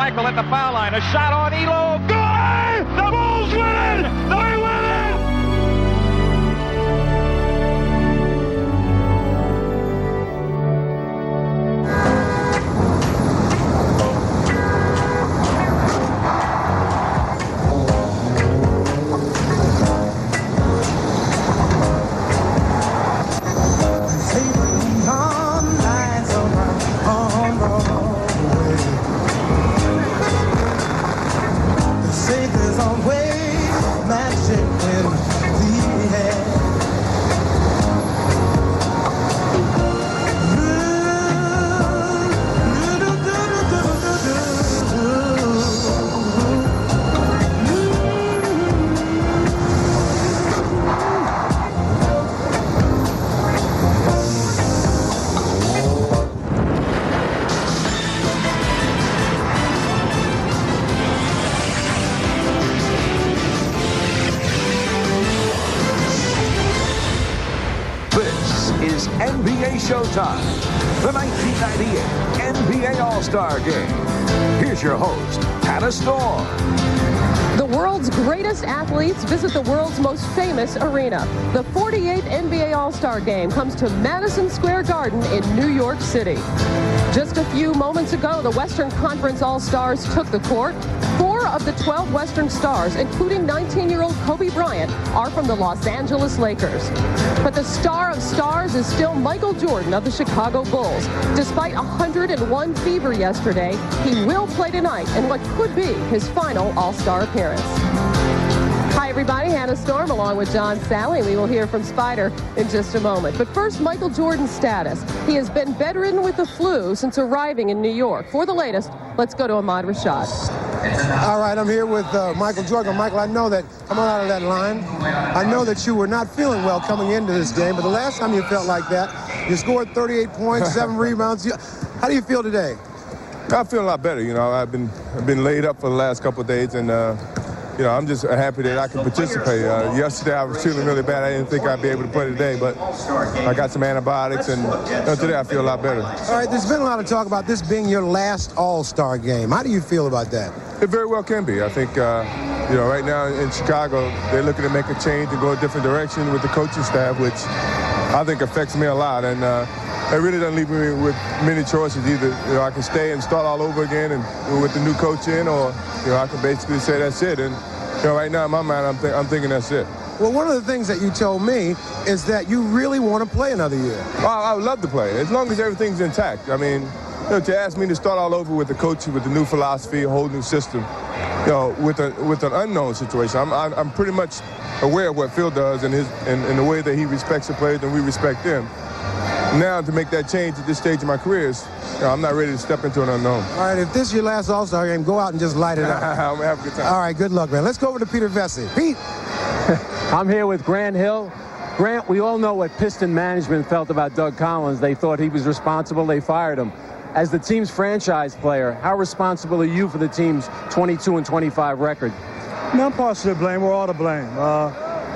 Michael at the foul line. A shot on Elo. Good! The Bulls win it! They win it! Showtime, the 1998 NBA All-Star Game. Here's your host, Hannah Storm. The world's greatest athletes visit the world's most famous arena. The 48th NBA All-Star Game comes to Madison Square Garden in New York City. Just a few moments ago, the Western Conference All-Stars took the court. 4 of the 12 Western stars, including 19-year-old Kobe Bryant, are from the Los Angeles Lakers. But the star of stars is still Michael Jordan of the Chicago Bulls. Despite 101 fever yesterday, he will play tonight in what could be his final All-Star appearance. Hi, everybody. Hannah Storm along with John Sally. We will hear from Spider in just a moment. But first, Michael Jordan's status. He has been bedridden with the flu since arriving in New York. For the latest, let's go to Ahmad Rashad. All right, I'm here with Michael Jordan. Michael, I know that, coming out of that line, I know that you were not feeling well coming into this game, but the last time you felt like that, you scored 38 points, 7 rebounds. How do you feel today? I feel a lot better. You know, I've been laid up for the last couple of days, and you know, I'm just happy that I can participate. Yesterday I was feeling really bad. I didn't think I'd be able to play today, but I got some antibiotics, and today I feel a lot better. All right, there's been a lot of talk about this being your last All-Star game. How do you feel about that? It very well can be. I think, you know, right now in Chicago, they're looking to make a change and go a different direction with the coaching staff, which I think affects me a lot. And it really doesn't leave me with many choices either. You know, I can stay and start all over again and with the new coach in, or, you know, I can basically say that's it. And, you know, right now in my mind, I'm thinking that's it. Well, one of the things that you told me is that you really want to play another year. Well, I would love to play, as long as everything's intact. I mean, you know, to ask me to start all over with the coach, with the new philosophy, a whole new system, you know, with an unknown situation. I'm pretty much aware of what Phil does and the way that he respects the players and we respect them. Now, to make that change at this stage of my career, you know, I'm not ready to step into an unknown. All right, if this is your last All-Star game, go out and just light it up. I'm going to have a good time. All right, good luck, man. Let's go over to Peter Vesey. Pete. I'm here with Grant Hill. Grant, we all know what Piston management felt about Doug Collins. They thought he was responsible. They fired him. As the team's franchise player, how responsible are you for the team's 22-25 record? No, I'm partially to blame. We're all to blame.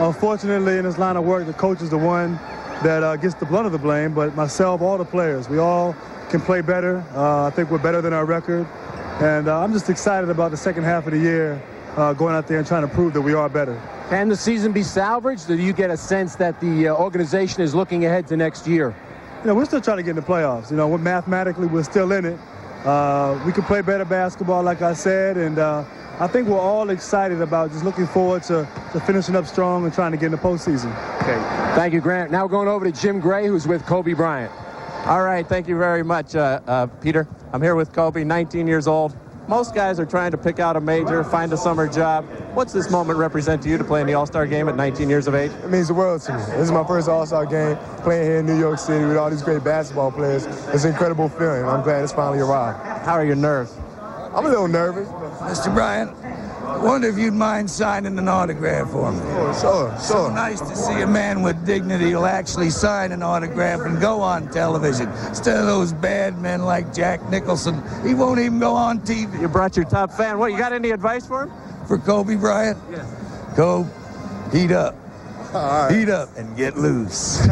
Unfortunately, in this line of work, the coach is the one that gets the brunt of the blame, but myself, all the players, we all can play better. I think we're better than our record. And I'm just excited about the second half of the year, going out there and trying to prove that we are better. Can the season be salvaged, or do you get a sense that the organization is looking ahead to next year? You know, we're still trying to get in the playoffs. You know, mathematically, we're still in it. We can play better basketball, like I said, and I think we're all excited about just looking forward to finishing up strong and trying to get in the postseason. Okay. Thank you, Grant. Now we're going over to Jim Gray, who's with Kobe Bryant. All right, thank you very much, Peter. I'm here with Kobe, 19 years old. Most guys are trying to pick out a major, find a summer job. What's this moment represent to you to play in the All-Star game at 19 years of age? It means the world to me. This is my first All-Star game, playing here in New York City with all these great basketball players. It's an incredible feeling. I'm glad it's finally arrived. How are your nerves? I'm a little nervous. Mr. Bryant, I wonder if you'd mind signing an autograph for me. Sure. So nice to see a man with dignity who'll actually sign an autograph and go on television. Instead of those bad men like Jack Nicholson, he won't even go on TV. You brought your top fan. What, you got any advice for him? For Kobe Bryant? Yes. Go heat up. All right. Heat up and get loose.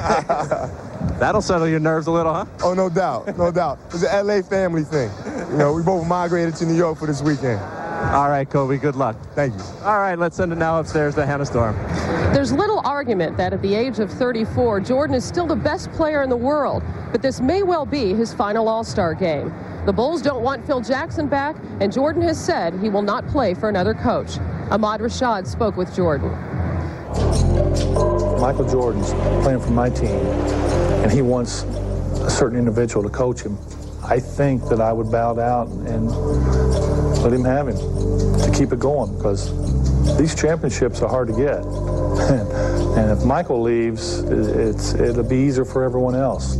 That'll settle your nerves a little, huh? Oh, no doubt. No doubt. It's an LA family thing. we both migrated to New York for this weekend. All right, Kobe, good luck. Thank you. All right, let's send it now upstairs to Hannah Storm. There's little argument that at the age of 34, Jordan is still the best player in the world, but this may well be his final All-Star game. The Bulls don't want Phil Jackson back, and Jordan has said he will not play for another coach. Ahmad Rashad spoke with Jordan. Michael Jordan's playing for my team, and he wants a certain individual to coach him. I think that I would bow down and let him have him to keep it going, because these championships are hard to get. And if Michael leaves, it'll be easier for everyone else.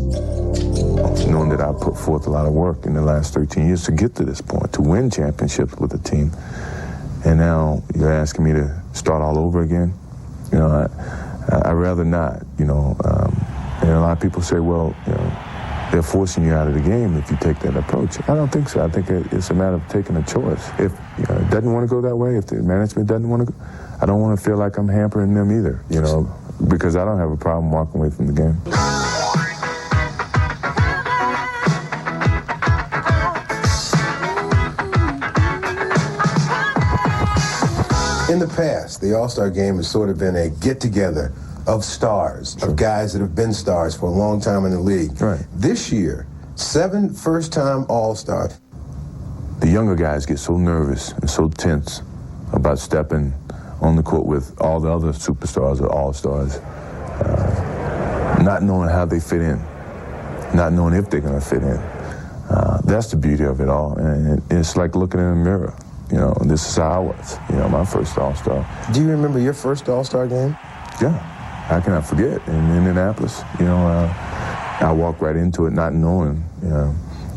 Knowing that I put forth a lot of work in the last 13 years to get to this point, to win championships with the team, and now you're asking me to start all over again, I'd rather not, and a lot of people say, well, they're forcing you out of the game if you take that approach. I don't think so. I think it's a matter of taking a choice. If it doesn't want to go that way, if the management doesn't want to go, I don't want to feel like I'm hampering them either, because I don't have a problem walking away from the game. In the past, the All-Star Game has sort of been a get-together of stars, of guys that have been stars for a long time in the league. Right. This year, 7 first-time All-Stars. The younger guys get so nervous and so tense about stepping on the court with all the other superstars or all-stars, not knowing how they fit in, not knowing if they're going to fit in. That's the beauty of it all, and it's like looking in a mirror. This is how I was, my first All-Star. Do you remember your first All-Star game? Yeah, how can I forget? In Indianapolis, I walked right into it not knowing,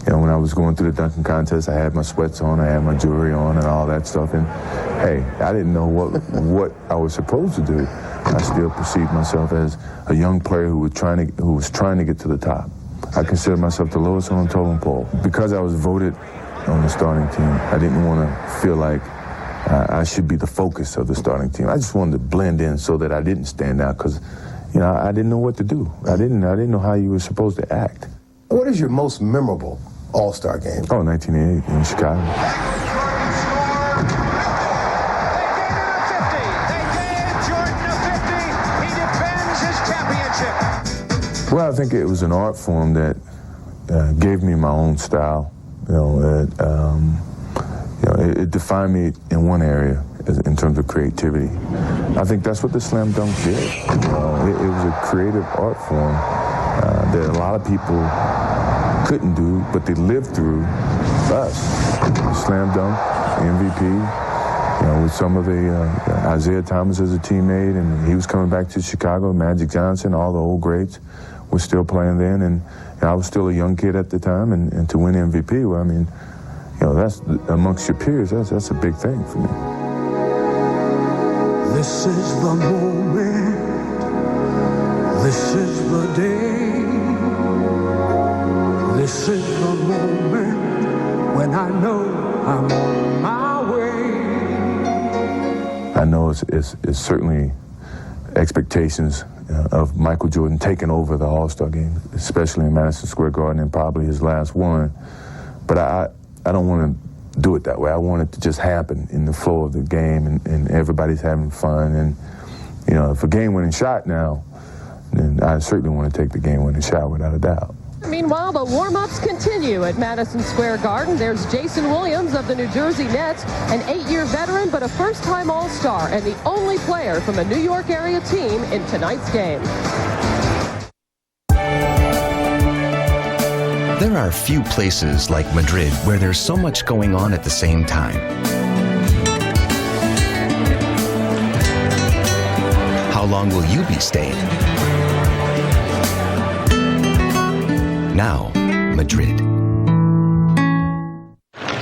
when I was going through the dunking contest, I had my sweats on, I had my jewelry on and all that stuff, and hey, I didn't know what I was supposed to do. I still perceived myself as a young player who was trying to get to the top. I consider myself the lowest on the totem pole. Because I was voted on the starting team, I didn't want to feel like I should be the focus of the starting team. I just wanted to blend in so that I didn't stand out, because I didn't know what to do. I didn't know how you were supposed to act. What is your most memorable All-Star game? 1988 in Chicago. Well, I think it was an art form that gave me my own style. It defined me in one area in terms of creativity. I think that's what the slam dunk did. It was a creative art form that a lot of people couldn't do, but they lived through us. The slam dunk, MVP, with some of the Isaiah Thomas as a teammate, and he was coming back to Chicago. Magic Johnson, all the old greats were still playing then, and I was still a young kid at the time, and to win MVP, well, that's amongst your peers. That's a big thing for me. This is the moment. This is the day. This is the moment when I know I'm on my way. I know it's certainly expectations of Michael Jordan taking over the All-Star game, especially in Madison Square Garden, and probably his last one. But I don't want to do it that way. I want it to just happen in the flow of the game, and everybody's having fun. And, if a game-winning shot now, then I certainly want to take the game-winning shot without a doubt. Meanwhile, the warm-ups continue at Madison Square Garden. There's Jayson Williams of the New Jersey Nets, an 8-year veteran but a first-time All-Star, and the only player from a New York area team in tonight's game. There are few places like Madrid where there's so much going on at the same time. How long will you be staying? Now, Madrid.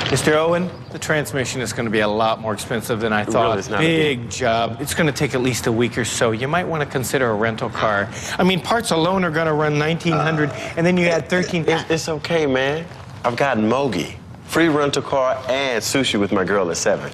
Mr. Owen, the transmission is going to be a lot more expensive than I thought. Really, big job. It's going to take at least a week or so. You might want to consider a rental car. Parts alone are going to run $1,900, and then you add $13. It's okay, man. I've got Mogi. Free rental car and sushi with my girl at 7.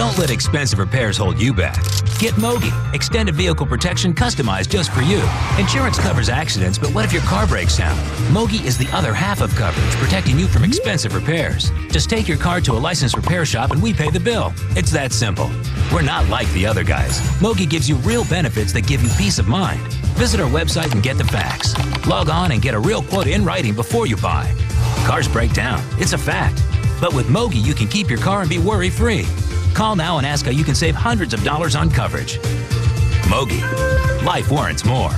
Don't let expensive repairs hold you back. Get Mogi, extended vehicle protection customized just for you. Insurance covers accidents, but what if your car breaks down? Mogi is the other half of coverage, protecting you from expensive repairs. Just take your car to a licensed repair shop and we pay the bill. It's that simple. We're not like the other guys. Mogi gives you real benefits that give you peace of mind. Visit our website and get the facts. Log on and get a real quote in writing before you buy. Cars break down. It's a fact. But with Mogi, you can keep your car and be worry-free. Call now and ask how you can save hundreds of dollars on coverage. Mogi. Life warrants more.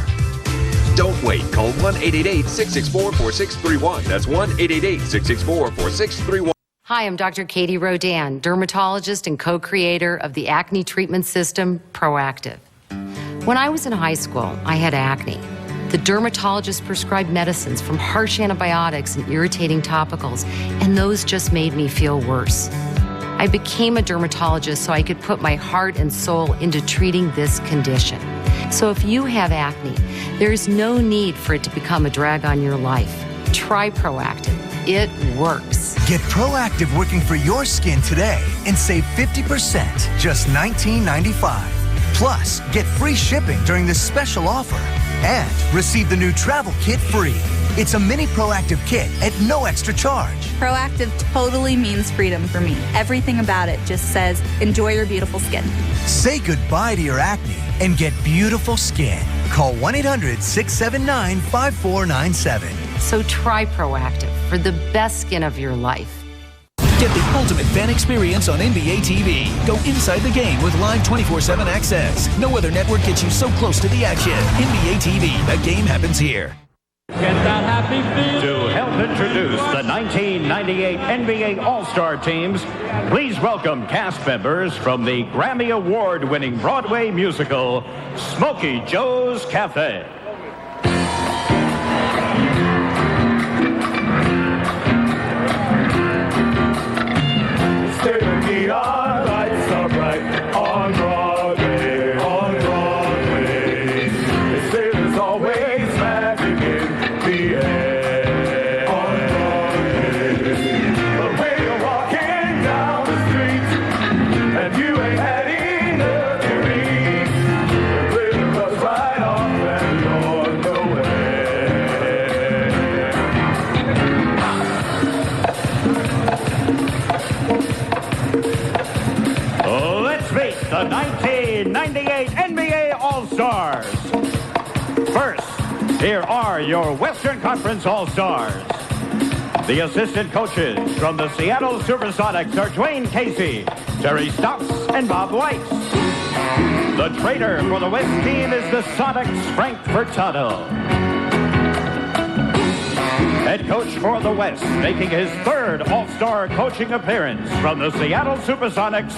Don't wait. Call 1-888-664-4631. That's 1-888-664-4631. Hi, I'm Dr. Katie Rodan, dermatologist and co-creator of the acne treatment system, Proactive. When I was in high school, I had acne. The dermatologist prescribed medicines from harsh antibiotics and irritating topicals, and those just made me feel worse. I became a dermatologist so I could put my heart and soul into treating this condition. So if you have acne, there's no need for it to become a drag on your life. Try Proactive. It works. Get Proactive working for your skin today and save 50%, just $19.95. Plus, get free shipping during this special offer and receive the new travel kit free. It's a mini Proactive kit at no extra charge. Proactive totally means freedom for me. Everything about it just says, enjoy your beautiful skin. Say goodbye to your acne and get beautiful skin. Call 1-800-679-5497. So try Proactive for the best skin of your life. Get the ultimate fan experience on NBA TV. Go inside the game with live 24/7 access. No other network gets you so close to the action. NBA TV, the game happens here. Get that happy feel. To help introduce the 1998 NBA All-Star teams, please welcome cast members from the Grammy Award-winning Broadway musical, Smokey Joe's Cafe. State-of-the-art lights are bright on Broadway, on Broadway. They say there's always magic in the air, on Broadway. But when you're walking down the street and you ain't had enough to eat, the glitter goes right off and you're Let's meet the 1998 NBA All-Stars. First, here are your Western Conference All-Stars. The assistant coaches from the Seattle Supersonics are Dwayne Casey, Terry Stotts, and Bob Weiss. The trainer for the West team is the Sonics' Frank Furtado. Head coach for the West, making his third All-Star coaching appearance from the Seattle Supersonics,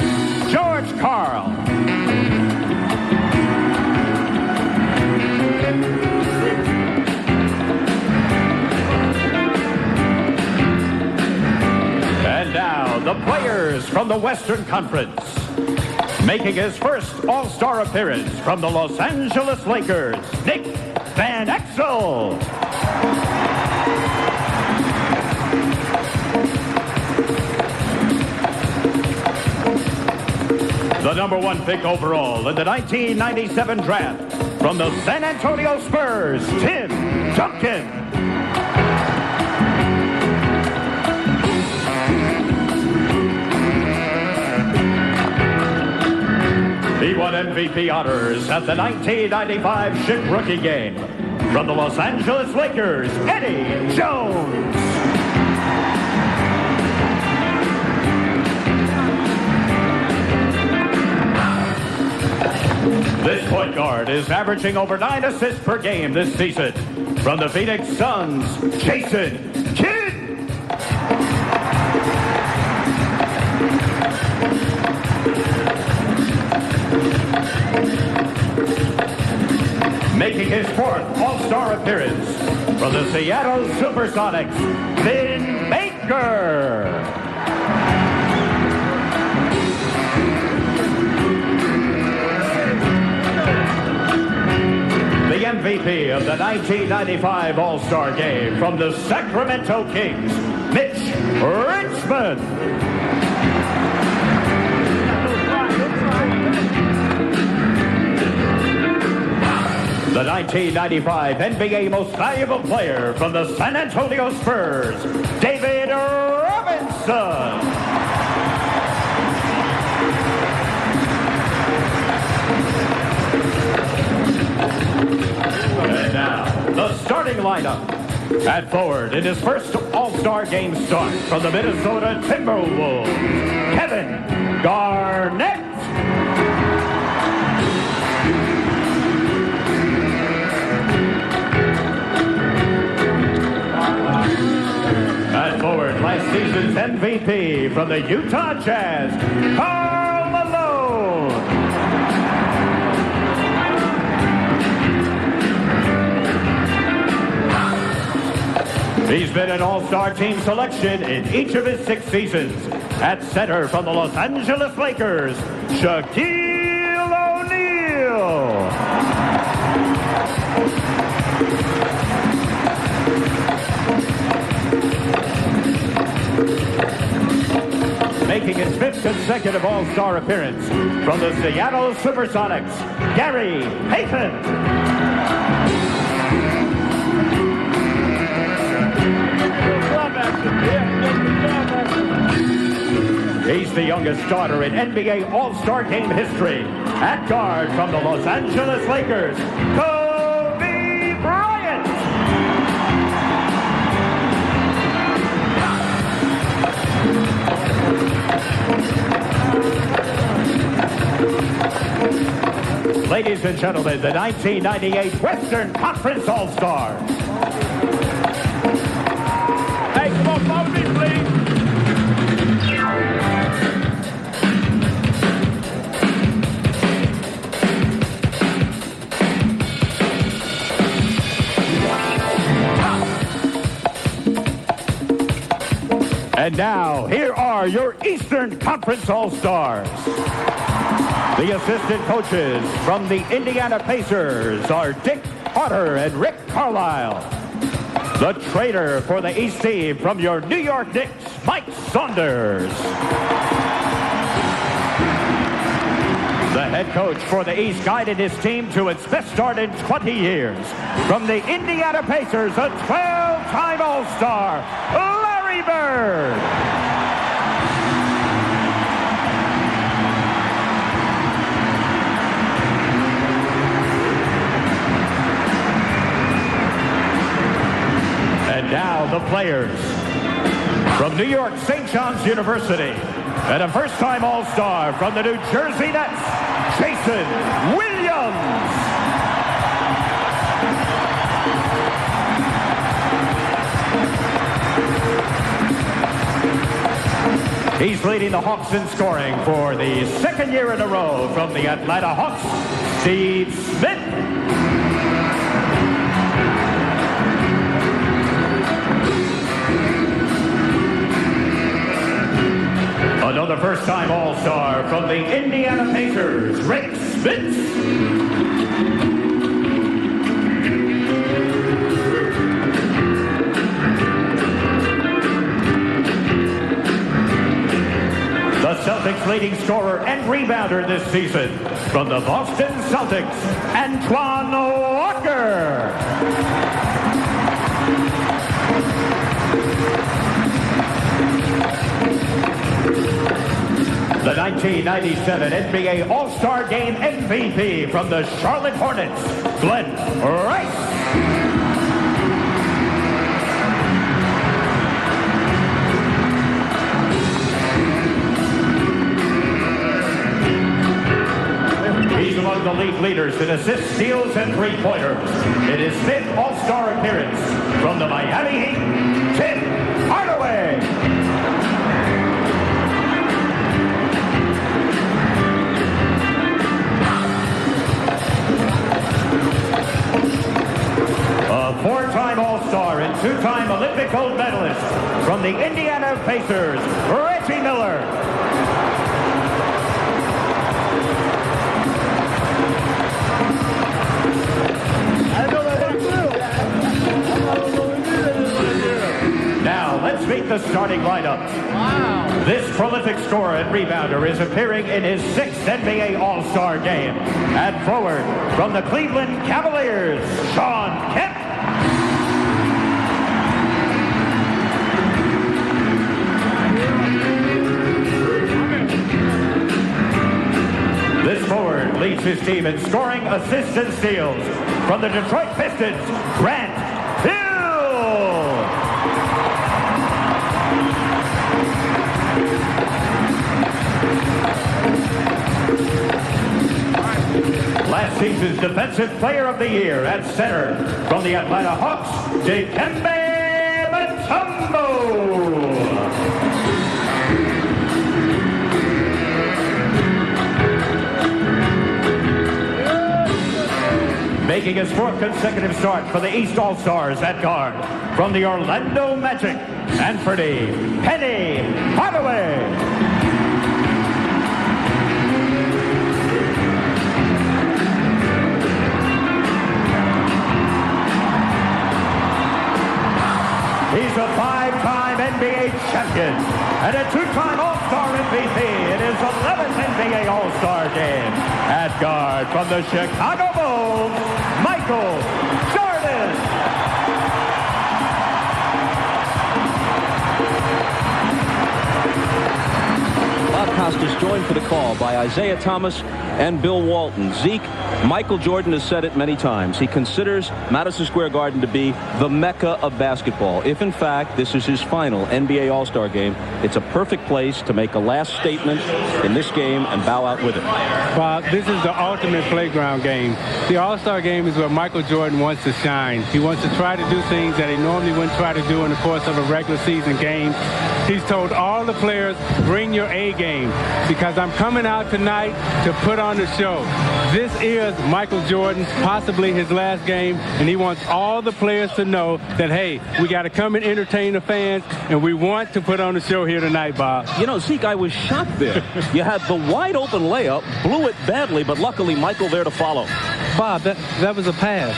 George Karl. And now, the players from the Western Conference. Making his first All-Star appearance from the Los Angeles Lakers, Nick Van Exel. The #1 pick overall in the 1997 draft from the San Antonio Spurs, Tim Duncan. He won MVP honors at the 1995 Ship Rookie Game from the Los Angeles Lakers, Eddie Jones. This point guard is averaging over 9 assists per game this season. From the Phoenix Suns, Jayson Kidd. Making his fourth All-Star appearance from the Seattle Supersonics, Vin Baker. The MVP of the 1995 All-Star Game from the Sacramento Kings, Mitch Richmond. 1995 NBA Most Valuable Player from the San Antonio Spurs, David Robinson. And now, the starting lineup. At forward, in his first All-Star Game start from the Minnesota Timberwolves, Kevin Garnett. At forward, last season's MVP from the Utah Jazz, Karl Malone. He's been an All-Star team selection in each of his 6 seasons. At center from the Los Angeles Lakers, Shaquille O'Neal. Making his 5th consecutive All-Star appearance from the Seattle Supersonics, Gary Payton. He's the youngest starter in NBA All-Star Game history. At guard from the Los Angeles Lakers, Kobe Bryant. Ladies and gentlemen, the 1998 Western Conference All-Star. Hey, come on, follow me, please. And now, here are your Eastern Conference All-Stars. The assistant coaches from the Indiana Pacers are Dick Potter and Rick Carlisle. The trainer for the East team from your New York Knicks, Mike Saunders. The head coach for the East guided his team to its best start in 20 years. From the Indiana Pacers, a 12-time All-Star, Larry Bird. And now the players. From New York St. John's University, and a first-time All-Star from the New Jersey Nets, Jayson Williams. He's leading the Hawks in scoring for the 2nd year in a row from the Atlanta Hawks, Steve Smits. Another first-time All-Star from the Indiana Pacers, Rick Smits. The Celtics' leading scorer and rebounder this season from the Boston Celtics, Antoine Walker. The 1997 NBA All-Star Game MVP from the Charlotte Hornets, Glenn Rice. He's among the league leaders in assists, steals, and three-pointers. In his 5th All-Star appearance from the Miami Heat, Tim Hardaway. A 4-time All-Star and 2-time Olympic gold medalist from the Indiana Pacers, Reggie Miller. Now, let's meet the starting lineup. Wow. This prolific scorer and rebounder is appearing in his 6th NBA All-Star game. At forward, from the Cleveland Cavaliers, Shawn Kemp. This forward leads his team in scoring, assists, and steals. From the Detroit Pistons, Grant Hill. Last season's Defensive Player of the Year at center. From the Atlanta Hawks, Dikembe Mutombo. Making his 4th consecutive start for the East All-Stars at guard. From the Orlando Magic, Anthony Penny Hardaway. He's a 5-time NBA champion and a 2-time All-Star MVP in his 11th NBA All-Star game. At guard from the Chicago Bulls, Michael Jordan. Bob Costas joined for the call by Isaiah Thomas and Bill Walton. Zeke, Michael Jordan has said it many times. He considers Madison Square Garden to be the mecca of basketball. If, in fact, this is his final NBA All-Star game, it's a perfect place to make a last statement in this game and bow out with it. Bob, this is the ultimate playground game. The All-Star game is where Michael Jordan wants to shine. He wants to try to do things that he normally wouldn't try to do in the course of a regular season game. He's told all the players, bring your A game, because I'm coming out tonight to put on the show. This is Michael Jordan's, possibly his last game, and he wants all the players to know that, hey, we got to come and entertain the fans, and we want to put on the show here tonight, Bob. You know, Zeke, I was shocked there. You had the wide-open layup, blew it badly, but luckily Michael there to follow. Bob, that was a pass.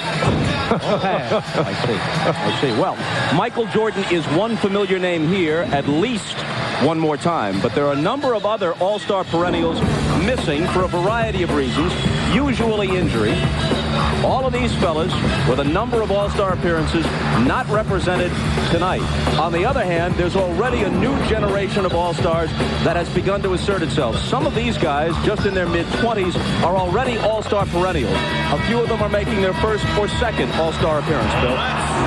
I see. Well, Michael Jordan is one familiar name here, at least one more time. But there are a number of other All-Star perennials missing for a variety of reasons, usually injury. All of these fellas with a number of All-Star appearances not represented tonight. On the other hand, there's already a new generation of All-Stars that has begun to assert itself. Some of these guys, just in their mid-20s, are already All-Star perennials. A few of them are making their first or second All-Star appearance, Bill.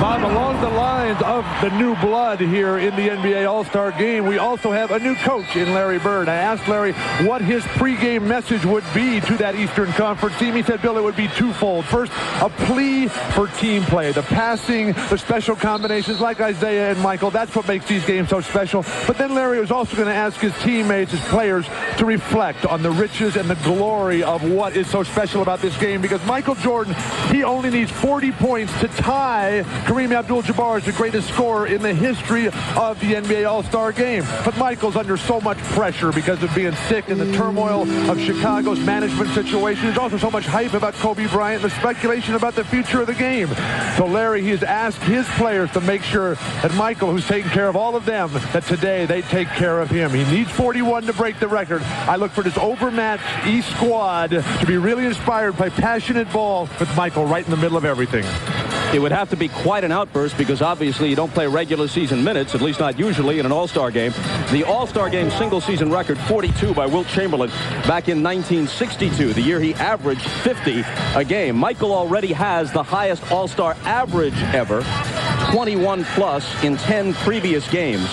Bob, along the lines of the new blood here in the NBA All-Star game, we also have a new coach in Larry Bird. I asked Larry what his pregame message would be to that Eastern Conference team. He said, Bill, it would be twofold. First, a plea for team play. The passing, the special combinations like Isaiah and Michael, that's what makes these games so special. But then Larry was also going to ask his teammates, his players, to reflect on the riches and the glory of what is so special about this game, because Michael Jordan, he only needs 40 points to tie Kareem Abdul-Jabbar as the greatest scorer in the history of the NBA All-Star game. But Michael's under so much pressure because of being sick and the turmoil of Chicago's management situation. There's also so much hype about Kobe Bryant and the speculation about the future of the game. So Larry, he has asked his players to make sure that Michael, who's taking care of all of them, that today they take care of him. He needs 41 to break the record. I look for this overmatched East squad to be really inspired by passionate ball with Michael right in the middle of everything. It would have to be quite an outburst because obviously you don't play regular season minutes, at least not usually in an All-Star game. The All-Star game single season record, 42 by Wilt Chamberlain back in 1962, the year he averaged 50 a game. Michael already has the highest All-Star average ever, 21 plus in 10 previous games.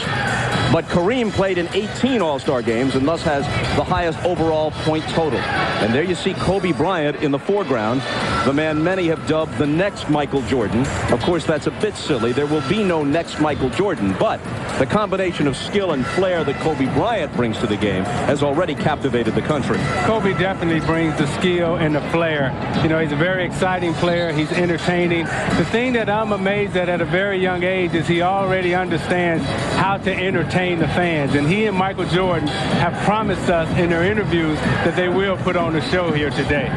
But Kareem played in 18 All-Star games and thus has the highest overall point total. And there you see Kobe Bryant in the foreground, the man many have dubbed the next Michael Jordan. Of course, that's a bit silly. There will be no next Michael Jordan, but the combination of skill and flair that Kobe Bryant brings to the game has already captivated the country. Kobe definitely brings the skill and the flair. You know, he's a very exciting player. He's entertaining. The thing that I'm amazed at a very young age is he already understands how to entertain the fans. And he and Michael Jordan have promised us in their interviews that they will put on the show here today.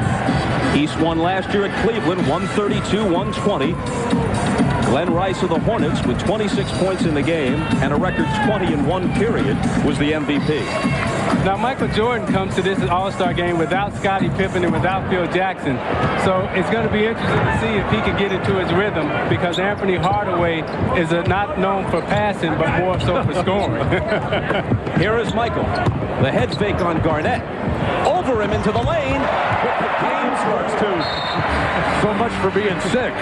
East won last year at Cleveland, 132-120. Glenn Rice of the Hornets, with 26 points in the game and a record 20 in one period, was the MVP. Now, Michael Jordan comes to this All-Star game without Scottie Pippen and without Phil Jackson. So it's going to be interesting to see if he can get into his rhythm, because Anthony Hardaway is not known for passing, but more so for scoring. Here is Michael. The head fake on Garnett. Over him into the lane. Game starts to. So much for being sick.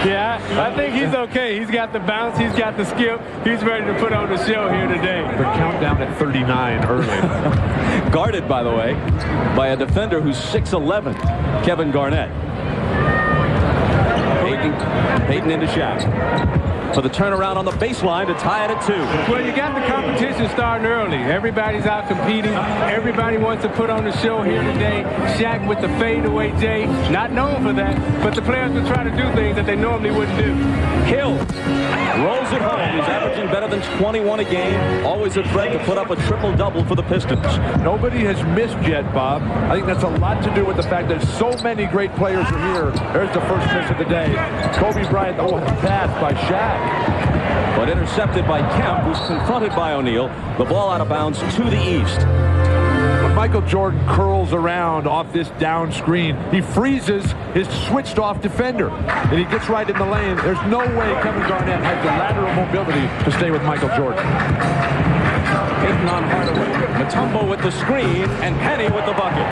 Yeah, I think he's okay. He's got the bounce. He's got the skip. He's ready to put on the show here today. The countdown at 39 early. Guarded, by the way, by a defender who's 6'11", Kevin Garnett. Payton into Shaq. For the turnaround on the baseline to tie it at 2. Well, you got the competition starting early. Everybody's out competing. Everybody wants to put on the show here today. Shaq with the fadeaway J, not known for that, but the players will try to do things that they normally wouldn't do. Hill rolls it home. He's averaging better than 21 a game. Always a threat to put up a triple-double for the Pistons. Nobody has missed yet, Bob. I think that's a lot to do with the fact that so many great players are here. There's the first miss of the day. Kobe Bryant, the pass by Shaq. But intercepted by Kemp, who's confronted by O'Neal. The ball out of bounds to the east. When Michael Jordan curls around off this down screen, he freezes his switched-off defender, and he gets right in the lane. There's no way Kevin Garnett has the lateral mobility to stay with Michael Jordan. Payton on Hardaway. Mutombo with the screen, and Penny with the bucket.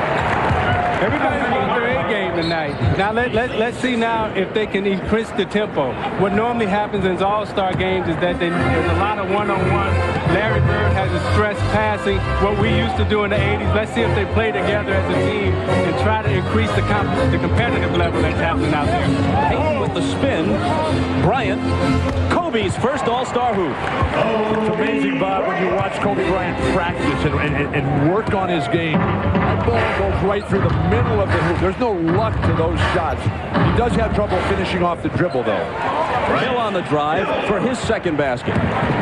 Everybody's got their A-game tonight. Now let's see now if they can increase the tempo. What normally happens in All-Star games is that there's a lot of one-on-one. Larry Bird has a stress passing, what we used to do in the 80s. Let's see if they play together as a team and try to increase the competitive level that's happening out there. Payton with the spin. Bryant. Kobe's first All-Star hoop. It's amazing, Bob, when you watch Kobe Bryant practice and work on his game. That ball goes right through the middle of the hoop. There's no luck to those shots. He does have trouble finishing off the dribble, though. Hill on the drive for his second basket.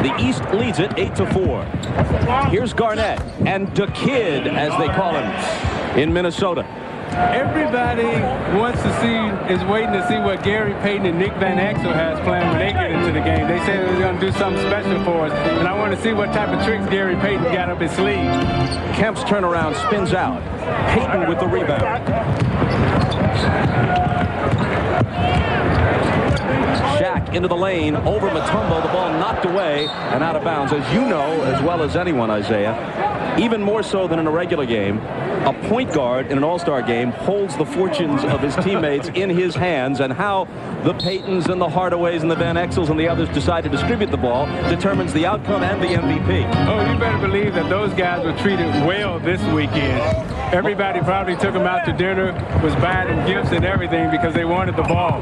The East leads it 8-4. Here's Garnett and the Kid, as they call him, in Minnesota. Everybody is waiting to see what Gary Payton and Nick Van Exel has planned when they get into the game. They say they're going to do something special for us, and I want to see what type of tricks Gary Payton got up his sleeve. Kemp's turnaround spins out. Payton with the rebound. Shaq into the lane, over Mutombo, the ball knocked away and out of bounds. As you know as well as anyone, Isaiah, even more so than in a regular game, a point guard in an All-Star game holds the fortunes of his teammates in his hands, and how the Paytons and the Hardaways and the Van Exels and the others decide to distribute the ball determines the outcome and the MVP. Oh, you better believe that those guys were treated well this weekend. Everybody probably took them out to dinner, was buying them gifts and everything because they wanted the ball.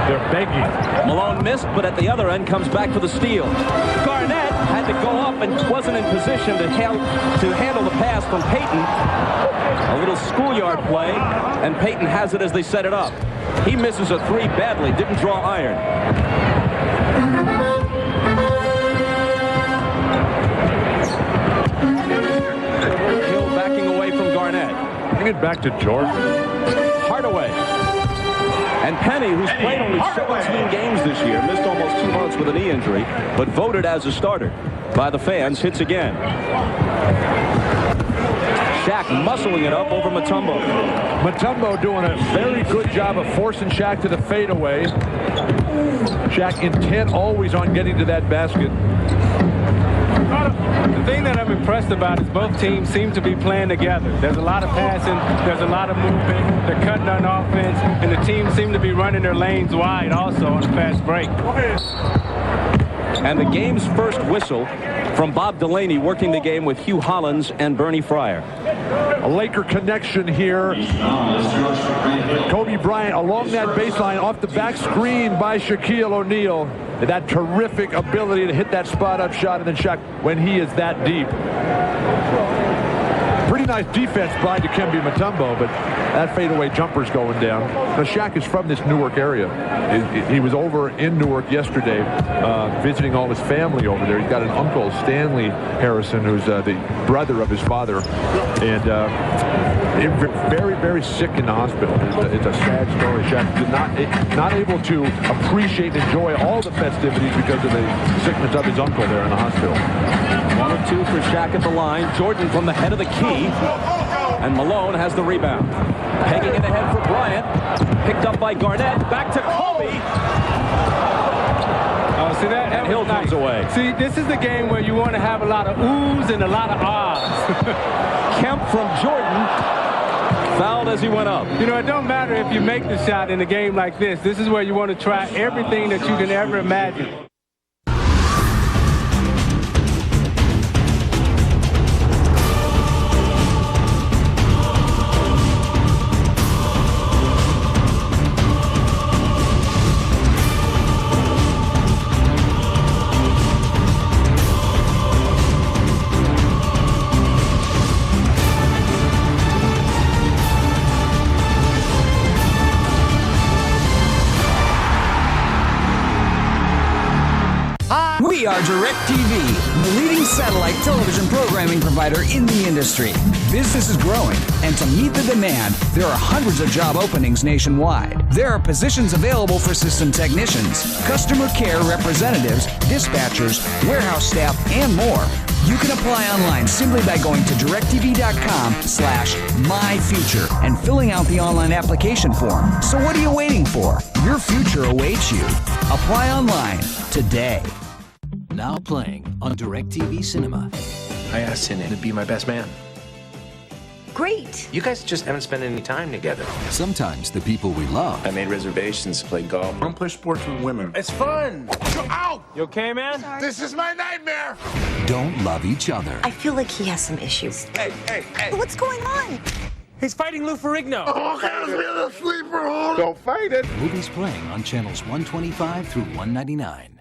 They're begging. Malone missed, but at the other end comes back for the steal. Garnett had to go up and wasn't in position to handle the pass from Payton. A little schoolyard play, and Payton has it as they set it up. He misses a three badly, didn't draw iron. Hill backing away from Garnett. Bring it back to Jordan. Hardaway. And Penny, who's played only 17 games this year, missed almost 2 months with a knee injury, but voted as a starter by the fans, hits again. Shaq muscling it up over Mutombo. Mutombo doing a very good job of forcing Shaq to the fadeaway. Shaq intent always on getting to that basket. The thing that I'm impressed about is both teams seem to be playing together. There's a lot of passing, there's a lot of movement, they're cutting on offense, and the teams seem to be running their lanes wide also on a fast break. And the game's first whistle from Bob Delaney, working the game with Hugh Hollins and Bernie Fryer. A Laker connection here. Kobe Bryant along that baseline off the back screen by Shaquille O'Neal. That terrific ability to hit that spot-up shot, and then Shaq when he is that deep. Pretty nice defense by Dikembe Mutombo, but That fadeaway jumper's going down. Now, Shaq is from this Newark area. He was over in Newark yesterday visiting all his family over there. He's got an uncle, Stanley Harrison, who's the brother of his father. And very, very sick in the hospital. It's a sad story. Shaq did not able to appreciate and enjoy all the festivities because of the sickness of his uncle there in the hospital. 1 or 2 for Shaq at the line. Jordan from the head of the key. And Malone has the rebound. Pegging it ahead for Bryant. Picked up by Garnett. Back to Kobe. Oh, see that? And Hill comes away. See, this is the game where you want to have a lot of oohs and a lot of ahs. Kemp from Jordan. Fouled as he went up. You know, it don't matter if you make the shot in a game like this. This is where you want to try everything that you can ever imagine. We are DirecTV, the leading satellite television programming provider in the industry. Business is growing, and to meet the demand, there are hundreds of job openings nationwide. There are positions available for system technicians, customer care representatives, dispatchers, warehouse staff, and more. You can apply online simply by going to directv.com/myfuture and filling out the online application form. So what are you waiting for? Your future awaits you. Apply online today. Now playing on DirecTV Cinema. I asked him to be my best man. Great. You guys just haven't spent any time together. Sometimes the people we love. I made reservations to play golf. I don't play sports with women. It's fun. Ow! You okay, man? Sorry. This is my nightmare. Don't love each other. I feel like he has some issues. Hey. What's going on? He's fighting Lou Ferrigno. Oh, can't be in a sleeper hole. Don't fight it. Movies playing on channels 125 through 199.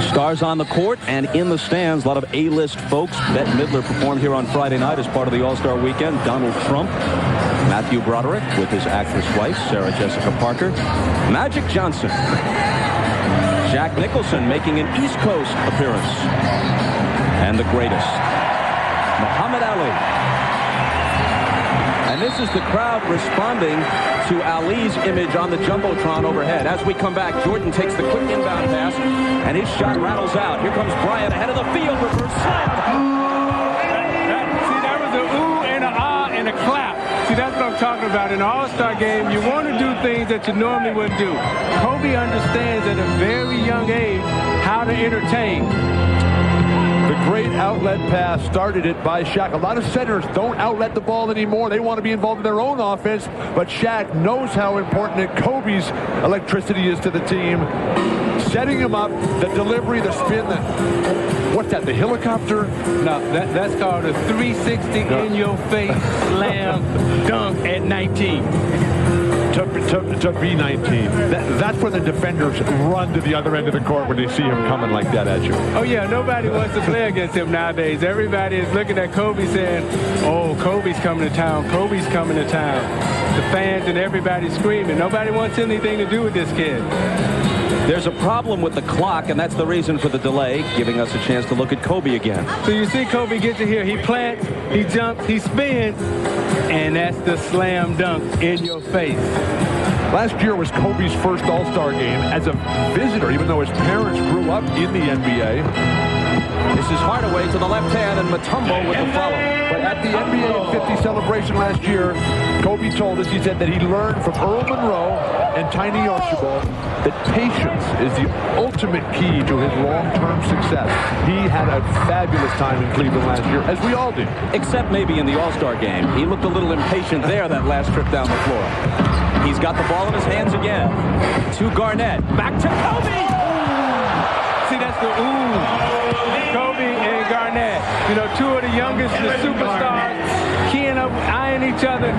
Stars on the court and in the stands. A lot of A-list folks. Bette Midler performed here on Friday night as part of the All-Star Weekend. Donald Trump. Matthew Broderick with his actress wife, Sarah Jessica Parker. Magic Johnson. Jack Nicholson making an East Coast appearance. And the greatest, Muhammad Ali. And this is the crowd responding to Ali's image on the Jumbotron overhead. As we come back, Jordan takes the quick inbound pass, and his shot rattles out. Here comes Bryant ahead of the field. Reverse slam. See, that was an ooh and an ah and a clap. See, that's what I'm talking about. In an all-star game, you want to do things that you normally wouldn't do. Kobe understands at a very young age how to entertain. The great outlet pass started it by Shaq. A lot of centers don't outlet the ball anymore. They want to be involved in their own offense, but Shaq knows how important Kobe's electricity is to the team. Setting him up, the delivery, the spin, what's that, the helicopter? No, that's called a 360 in-your-face slam dunk at 19. To be 19. That's when the defenders run to the other end of the court when they see him coming like that at you. Oh, yeah, nobody wants to play against him nowadays. Everybody is looking at Kobe saying, oh, Kobe's coming to town, Kobe's coming to town. The fans and everybody screaming. Nobody wants anything to do with this kid. There's a problem with the clock, and that's the reason for the delay, giving us a chance to look at Kobe again. So you see Kobe get to here. He plants, he jumps, he spins, and that's the slam dunk in your face. Last year was Kobe's first All-Star game as a visitor, even though his parents grew up in the NBA. This is Hardaway to the left hand, and Mutombo with the follow. But at the NBA 50 celebration last year, Kobe told us, he said that he learned from Earl Monroe and Tiny Archibald that patience is the ultimate key to his long-term success. He had a fabulous time in Cleveland last year, as we all did. Except maybe in the All-Star game. He looked a little impatient there that last trip down the floor. He's got the ball in his hands again. To Garnett. Back to Kobe! See, that's the ooh. Kobe and Garnett. You know, two of the youngest, the superstars, keying up, eyeing each other.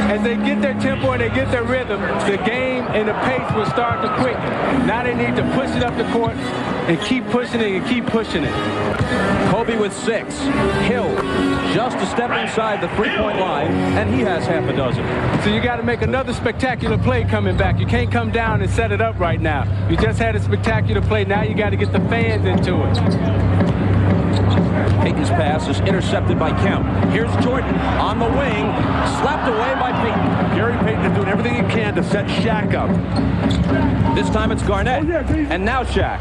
As they get their tempo and they get their rhythm, the game and the pace will start to quicken. Now they need to push it up the court and keep pushing it and keep pushing it. Kobe with 6. Hill just a step inside the three-point line, and he has half a dozen. So you got to make another spectacular play coming back. You can't come down and set it up right now. You just had a spectacular play. Now you got to get the fans into it. Payton's pass is intercepted by Kemp. Here's Jordan on the wing, slapped away by Payton. Gary Payton is doing everything he can to set Shaq up. This time it's Garnett, and now Shaq.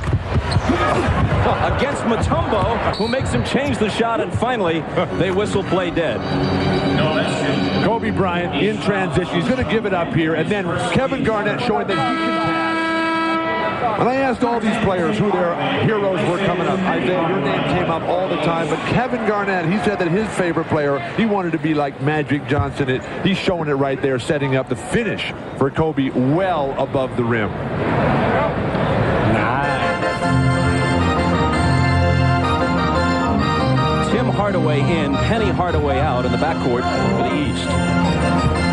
Against Mutombo, who makes him change the shot, and finally, they whistle play dead. Kobe Bryant in transition. He's going to give it up here, and then Kevin Garnett showing that he can pass. When I asked all these players who their heroes were coming up, Isaiah, your name came up all the time, but Kevin Garnett, he said that his favorite player, he wanted to be like Magic Johnson. He's showing it right there, setting up the finish for Kobe well above the rim. Tim Hardaway in, Penny Hardaway out in the backcourt for the East.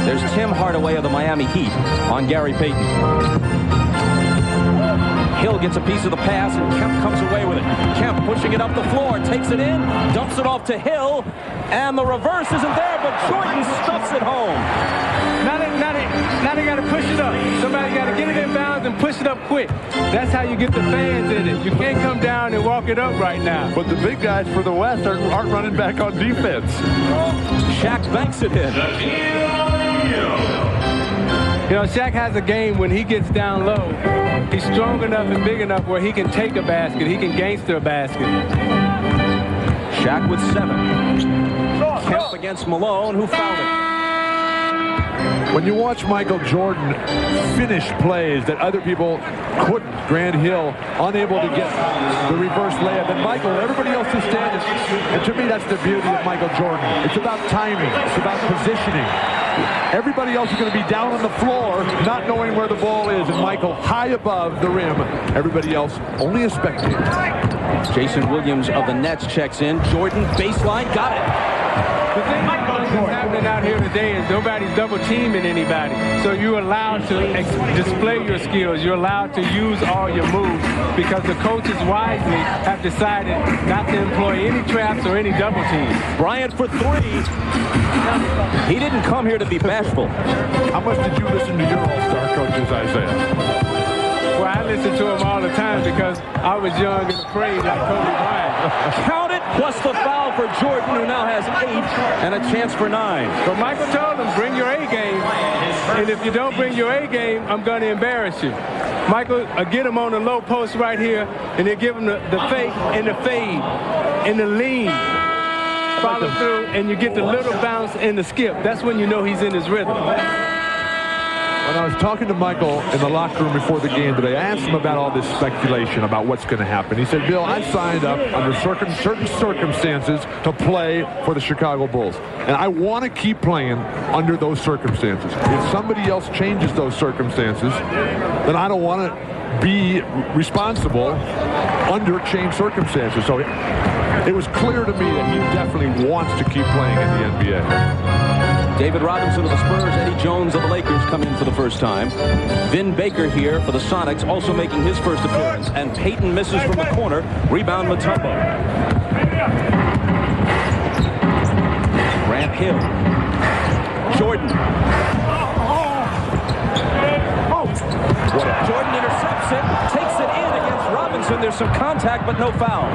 There's Tim Hardaway of the Miami Heat on Gary Payton. Hill gets a piece of the pass, and Kemp comes away with it. Kemp pushing it up the floor, takes it in, dumps it off to Hill, and the reverse isn't there, but Jordan stuffs it home. Now they got to push it up. Somebody got to get it in bounds and push it up quick. That's how you get the fans in it. You can't come down and walk it up right now. But the big guys for the West aren't running back on defense. Shaq banks it in. You know, Shaq has a game when he gets down low. He's strong enough and big enough where he can take a basket. He can gangster a basket. Shaq with 7. Kemp against Malone, who fouled it. When you watch Michael Jordan finish plays that other people couldn't, Grant Hill unable to get the reverse layup, and Michael, everybody else is standing. And to me, that's the beauty of Michael Jordan. It's about timing. It's about positioning. Everybody else is going to be down on the floor, not knowing where the ball is, and Michael high above the rim. Everybody else only a spectator. Jason Williams of the Nets checks in. Jordan, baseline, got it. The thing that's happening out here today is nobody's double teaming anybody. So you're allowed to display your skills. You're allowed to use all your moves because the coaches wisely have decided not to employ any traps or any double teams. Bryant for 3. He didn't come here to be bashful. How much did you listen to your all-star coaches, Isaiah? Well, I listen to them all the time because I was young and afraid like Kobe Bryant. Count it, plus the foul for Jordan, who now has 8 and a chance for 9. But Michael told him, bring your A game. And if you don't bring your A game, I'm going to embarrass you. Michael, get him on the low post right here, and then give him the fake and the fade and the lean. Follow through, and you get the little bounce and the skip. That's when you know he's in his rhythm. When I was talking to Michael in the locker room before the game today, I asked him about all this speculation about what's going to happen. He said, Bill, I signed up under certain circumstances to play for the Chicago Bulls. And I want to keep playing under those circumstances. If somebody else changes those circumstances, then I don't want to be responsible under changed circumstances. So it was clear to me that he definitely wants to keep playing in the NBA. David Robinson of the Spurs, Eddie Jones of the Lakers coming in for the first time. Vin Baker here for the Sonics, also making his first appearance. And Payton misses from the corner. Rebound Mutombo. Grant Hill. Jordan. Jordan intercepts it, takes it in against Robinson. There's some contact, but no foul.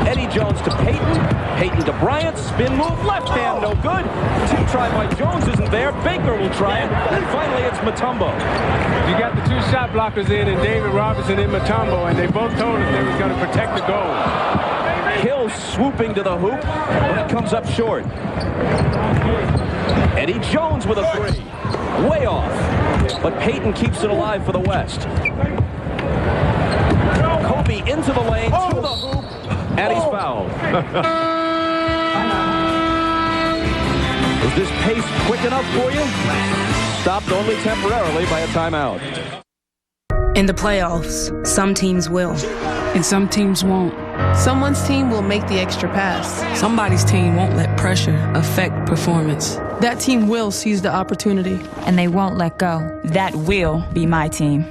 Eddie Jones to Payton. Payton to Bryant. Spin move. Left hand, no good. Two try by Jones isn't there. Baker will try it. And finally, it's Mutombo. You got the 2 shot blockers in, and David Robinson and Mutombo, and they both told us they was going to protect the goal. Hill swooping to the hoop, but it comes up short. Eddie Jones with a 3. Way off. But Payton keeps it alive for the West. Kobe into the lane, to the hoop, and he's fouled. Is this pace quick enough for you? Stopped only temporarily by a timeout. In the playoffs, some teams will. And some teams won't. Someone's team will make the extra pass. Somebody's team won't let pressure affect performance. That team will seize the opportunity. And they won't let go. That will be my team.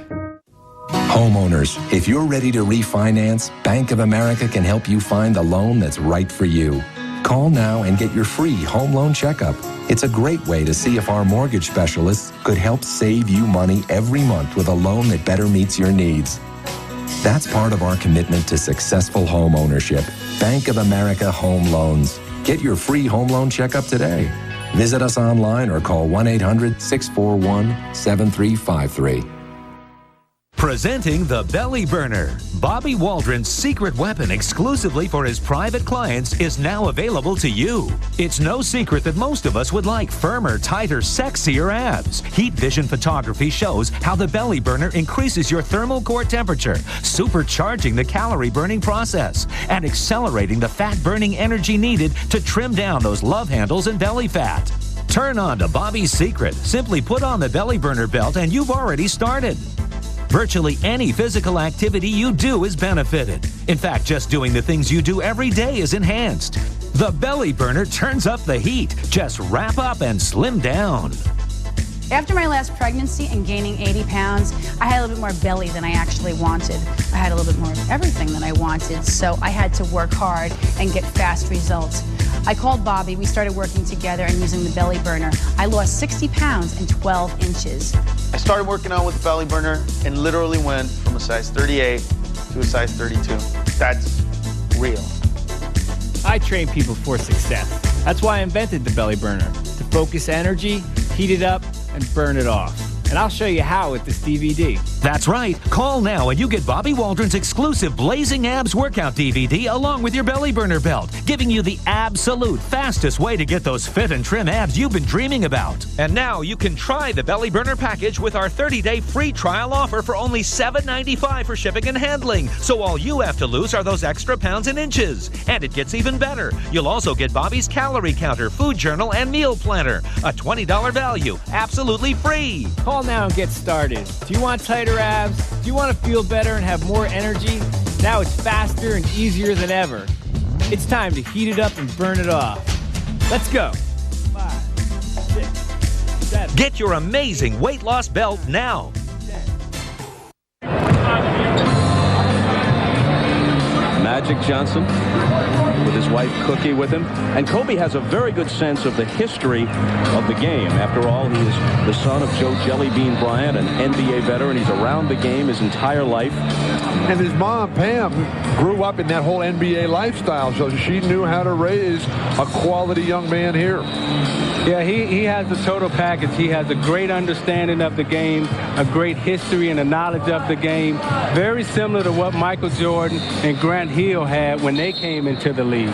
Homeowners, if you're ready to refinance, Bank of America can help you find the loan that's right for you. Call now and get your free home loan checkup. It's a great way to see if our mortgage specialists could help save you money every month with a loan that better meets your needs. That's part of our commitment to successful home ownership. Bank of America Home Loans. Get your free home loan checkup today. Visit us online or call 1-800-641-7353. Presenting the Belly Burner. Bobby Waldron's secret weapon exclusively for his private clients is now available to you. It's no secret that most of us would like firmer, tighter, sexier abs. Heat Vision Photography shows how the Belly Burner increases your thermal core temperature, supercharging the calorie burning process and accelerating the fat burning energy needed to trim down those love handles and belly fat. Turn on to Bobby's secret. Simply put on the Belly Burner belt and you've already started. Virtually any physical activity you do is benefited. In fact, just doing the things you do every day is enhanced. The Belly Burner turns up the heat. Just wrap up and slim down. After my last pregnancy and gaining 80 pounds, I had a little bit more belly than I actually wanted. I had a little bit more of everything than I wanted, so I had to work hard and get fast results. I called Bobby, we started working together and using the Belly Burner. I lost 60 pounds in 12 inches. I started working out with the Belly Burner and literally went from a size 38 to a size 32. That's real. I train people for success. That's why I invented the Belly Burner, to focus energy, heat it up, and burn it off. And I'll show you how with this DVD. That's right. Call now and you get Bobby Waldron's exclusive Blazing Abs Workout DVD along with your Belly Burner belt, giving you the absolute fastest way to get those fit and trim abs you've been dreaming about. And now you can try the Belly Burner package with our 30-day free trial offer for only $7.95 for shipping and handling. So all you have to lose are those extra pounds and inches. And it gets even better. You'll also get Bobby's calorie counter, food journal, and meal planner. A $20 value, absolutely free. Call now and get started. Do you want tighter abs? Do you want to feel better and have more energy? Now it's faster and easier than ever. It's time to heat it up and burn it off. Let's go. 5, 6, 7. Get your amazing weight loss belt now. Magic Johnson with his wife Cookie with him. And Kobe has a very good sense of the history of the game. After all, he is the son of Joe Jellybean Bryant, an NBA veteran. He's around the game his entire life. And his mom, Pam, grew up in that whole NBA lifestyle, so she knew how to raise a quality young man here. Yeah, he has the total package. He has a great understanding of the game, a great history and a knowledge of the game, very similar to what Michael Jordan and Grant Hill had when they came into the league.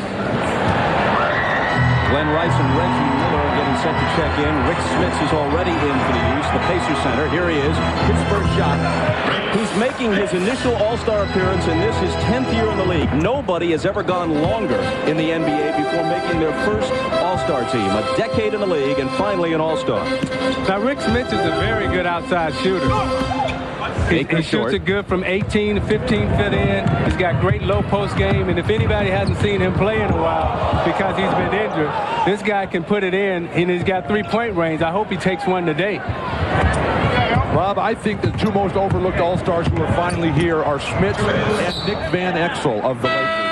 Glenn Rice and Reggie Miller are getting set to check in. Rick Smits is already in for the use. The Pacers center. Here he is. His first shot. He's making his initial All-Star appearance, and this is 10th year in the league. Nobody has ever gone longer in the NBA before making their first All-Star team. A decade in the league, and finally an All-Star. Now, Rick Smits is a very good outside shooter. He shoots it good from 18 to 15 feet in. He's got great low post game, and if anybody hasn't seen him play in a while because he's been injured, this guy can put it in, and he's got three-point range. I hope he takes one today. Bob, I think the two most overlooked All-Stars who are finally here are Smits and Nick Van Exel of the Lakers.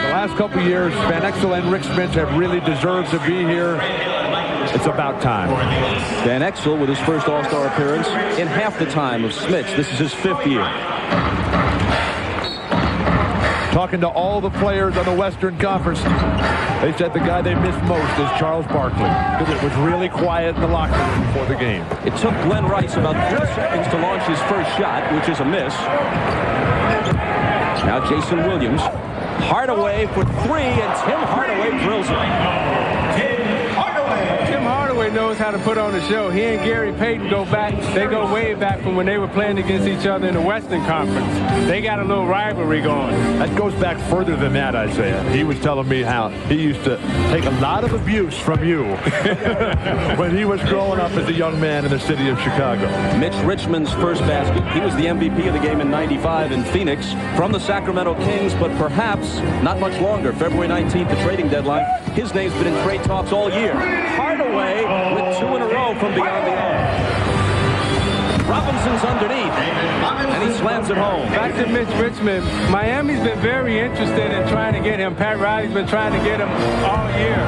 The last couple of years, Van Exel and Rick Smits have really deserved to be here. It's about time. Van Exel with his first All-Star appearance in half the time of Smits. This is his 5th year. Talking to all the players on the Western Conference, they said the guy they missed most is Charles Barkley, because it was really quiet in the locker room before the game. It took Glenn Rice about 3 seconds to launch his first shot, which is a miss. Now Jayson Williams. Hardaway for 3, and Tim Hardaway drills it. Tim Hardaway knows how to put on a show. He and Gary Payton go back. They go way back from when they were playing against each other in the Western Conference. They got a little rivalry going. That goes back further than that, Isaiah. He was telling me how he used to take a lot of abuse from you when he was growing up as a young man in the city of Chicago. Mitch Richmond's first basket. He was the MVP of the game in '95 in Phoenix from the Sacramento Kings, but perhaps not much longer. February 19th, the trading deadline. His name's been in trade talks all year. Hardaway with 2 in a row from beyond the arc. Robinson's underneath, and he slams it home. Back to Mitch Richmond. Miami's been very interested in trying to get him. Pat Riley's been trying to get him all year.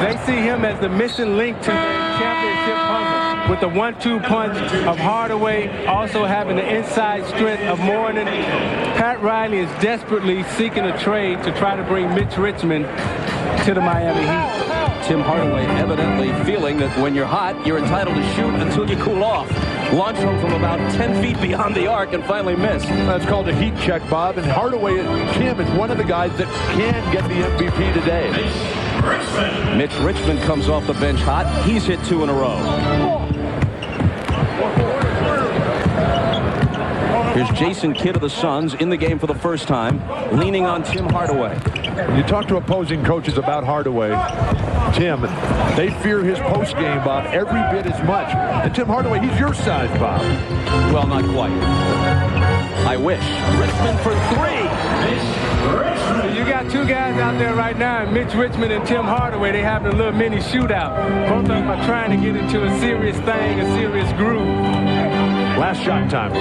They see him as the missing link to the championship puzzle, with the 1-2 punch of Hardaway, also having the inside strength of Mourning. Pat Riley is desperately seeking a trade to try to bring Mitch Richmond to the Miami Heat. Tim Hardaway evidently feeling that when you're hot, you're entitled to shoot until you cool off. Launched him from about 10 feet beyond the arc and finally missed. That's called a heat check, Bob. And Hardaway, Kim, is one of the guys that can get the MVP today. Mitch Richmond comes off the bench hot. He's hit 2 in a row. Here's Jayson Kidd of the Suns in the game for the first time, leaning on Tim Hardaway. When you talk to opposing coaches about Hardaway, Tim, they fear his post-game, Bob, every bit as much. And Tim Hardaway, he's your size, Bob. Well, not quite. I wish. Richmond for 3. You got two guys out there right now, Mitch Richmond and Tim Hardaway. They having a little mini shootout. Both of them are trying to get into a serious thing, a serious groove. Last shot time.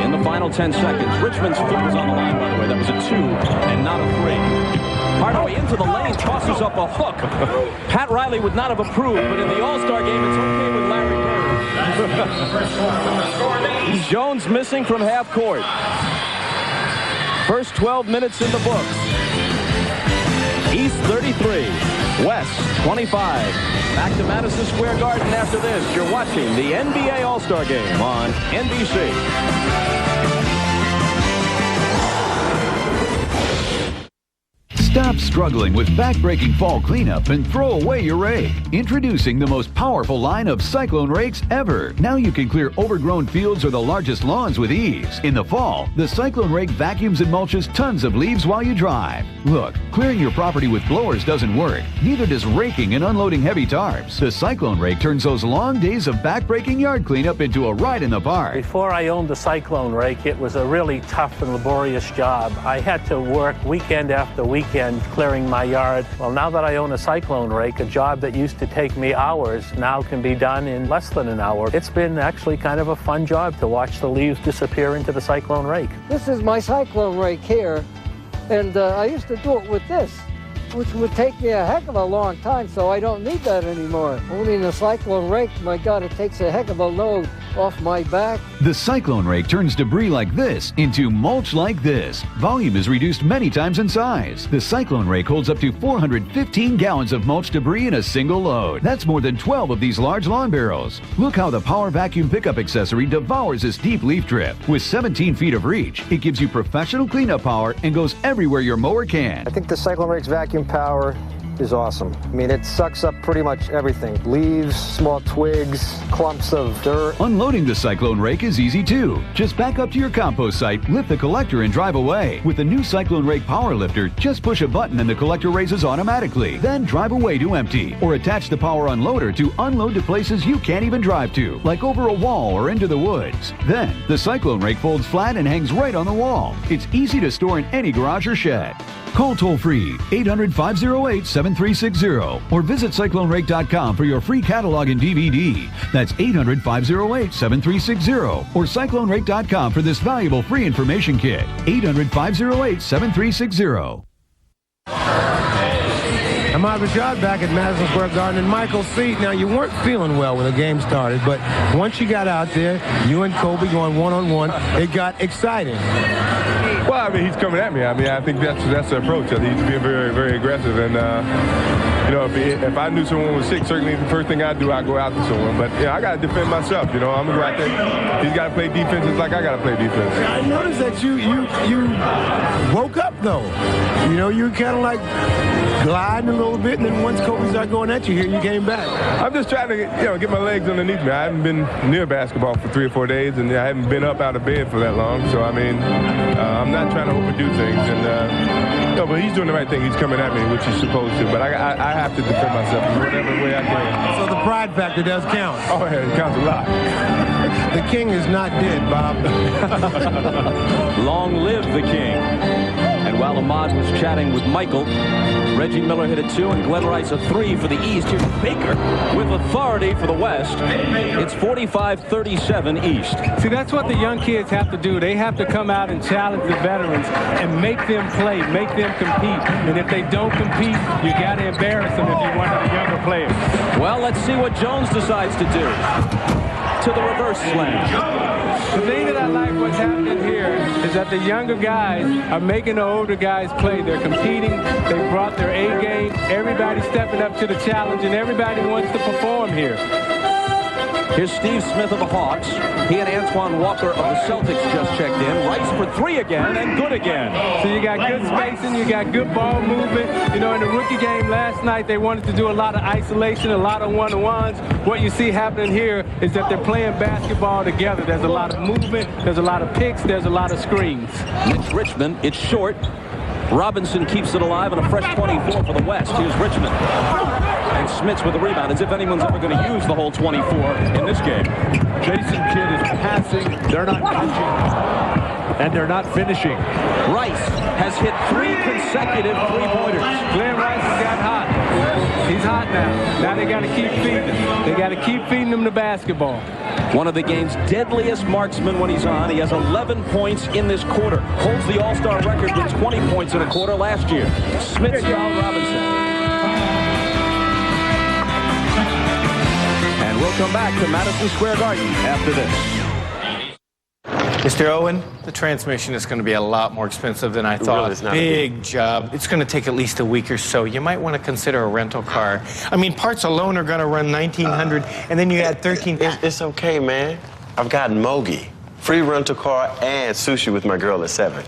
In the final 10 seconds, Richmond's foot was on the line, by the way. That was a 2 and not a 3. Hardaway into the lane, tosses up a hook. Pat Riley would not have approved, but in the All-Star game, it's okay with Larry Bird. Jones missing from half court. First 12 minutes in the books. East 33, West 25. Back to Madison Square Garden after this. You're watching the NBA All-Star Game on NBC. Stop struggling with back-breaking fall cleanup and throw away your rake. Introducing the most powerful line of Cyclone rakes ever. Now you can clear overgrown fields or the largest lawns with ease. In the fall, the Cyclone rake vacuums and mulches tons of leaves while you drive. Look, clearing your property with blowers doesn't work. Neither does raking and unloading heavy tarps. The Cyclone rake turns those long days of back-breaking yard cleanup into a ride in the park. Before I owned the Cyclone rake, it was a really tough and laborious job. I had to work weekend after weekend clearing my yard. Well, now that I own a Cyclone rake, a job that used to take me hours now can be done in less than an hour. It's been actually kind of a fun job to watch the leaves disappear into the Cyclone rake. This is my Cyclone rake here, and I used to do it with this, which would take me a heck of a long time, so I don't need that anymore. Owning a Cyclone rake, my God, it takes a heck of a load off my back. The Cyclone rake turns debris like this into mulch like this. Volume is reduced many times in size. The Cyclone rake holds up to 415 gallons of mulch debris in a single load. That's more than 12 of these large lawn barrels. Look how the power vacuum pickup accessory devours this deep leaf drip. With 17 feet of reach, it gives you professional cleanup power and goes everywhere your mower can. I think the Cyclone rake's vacuum power is awesome. I mean, it sucks up pretty much everything. Leaves, small twigs, clumps of dirt. Unloading the Cyclone rake is easy too. Just back up to your compost site, lift the collector and drive away. With the new Cyclone rake power lifter, just push a button and the collector raises automatically. Then drive away to empty. Or attach the power unloader to unload to places you can't even drive to, like over a wall or into the woods. Then, the Cyclone rake folds flat and hangs right on the wall. It's easy to store in any garage or shed. Call toll-free 800-508-7360 or visit CycloneRake.com for your free catalog and DVD. That's 800-508-7360 or CycloneRake.com for this valuable free information kit. 800-508-7360. I'm out of a job back at Madison Square Garden in Michael's seat. Now, you weren't feeling well when the game started, but once you got out there, you and Kobe going one-on-one, it got exciting. Well, I mean, he's coming at me. I mean, I think that's the approach. I think he's being very, very aggressive. And, you know, if I knew someone was sick, certainly the first thing I'd do, I'd go out to someone. But, you know, I got to defend myself. You know, I'm going to go out there. He's got to play defense just like I got to play defense. I noticed that you woke up, though. You know, you kind of like gliding a little bit, and then once Kobe started going at you here, you came back. I'm just trying to, get my legs underneath me. I haven't been near basketball for 3 or 4 days, and I haven't been up out of bed for that long. So, I mean, I'm not trying to overdo things. And, but he's doing the right thing. He's coming at me, which he's supposed to. But I have to defend myself in whatever way I can. So the pride factor does count. Oh, yeah, it counts a lot. The king is not dead, Bob. Long live the king. And while Ahmad was chatting with Michael, Reggie Miller hit a 2 and Glenn Rice a 3 for the East. Here's Baker with authority for the West. It's 45-37 East. See, that's what the young kids have to do. They have to come out and challenge the veterans and make them play, make them compete. And if they don't compete, you got to embarrass them if you're one of the younger players. Well, let's see what Jones decides to do. To the reverse slam. The thing that I like what's happening here is that the younger guys are making the older guys play. They're competing. They brought their A game. Everybody's stepping up to the challenge, and everybody wants to perform here. Here's Steve Smith of the Hawks. He and Antoine Walker of the Celtics just checked in. Rice for 3 again, and good again. So you got good spacing, you got good ball movement. You know, in the rookie game last night, they wanted to do a lot of isolation, a lot of one-on-ones. What you see happening here is that they're playing basketball together. There's a lot of movement, there's a lot of picks, there's a lot of screens. Mitch Richmond, it's short. Robinson keeps it alive, and a fresh 24 for the West. Here's Richmond. And Smits with the rebound, as if anyone's ever going to use the whole 24 in this game. Jason Kidd is passing. They're not catching. And they're not finishing. Rice has hit 3 consecutive three-pointers. Glenn Rice has got hot. He's hot now. Now they got to keep feeding him. They got to keep feeding him the basketball. One of the game's deadliest marksmen when he's on. He has 11 points in this quarter. Holds the All-Star record with 20 points in a quarter last year. Smits fouled Robinson. And we'll come back to Madison Square Garden after this. Mr. Owen, the transmission is going to be a lot more expensive than I thought. Really, big job. It's going to take at least a week or so. You might want to consider a rental car. I mean, parts alone are going to run $1,900, and then you add 13. It's okay, man. I've got Mogi. Free rental car and sushi with my girl at 7.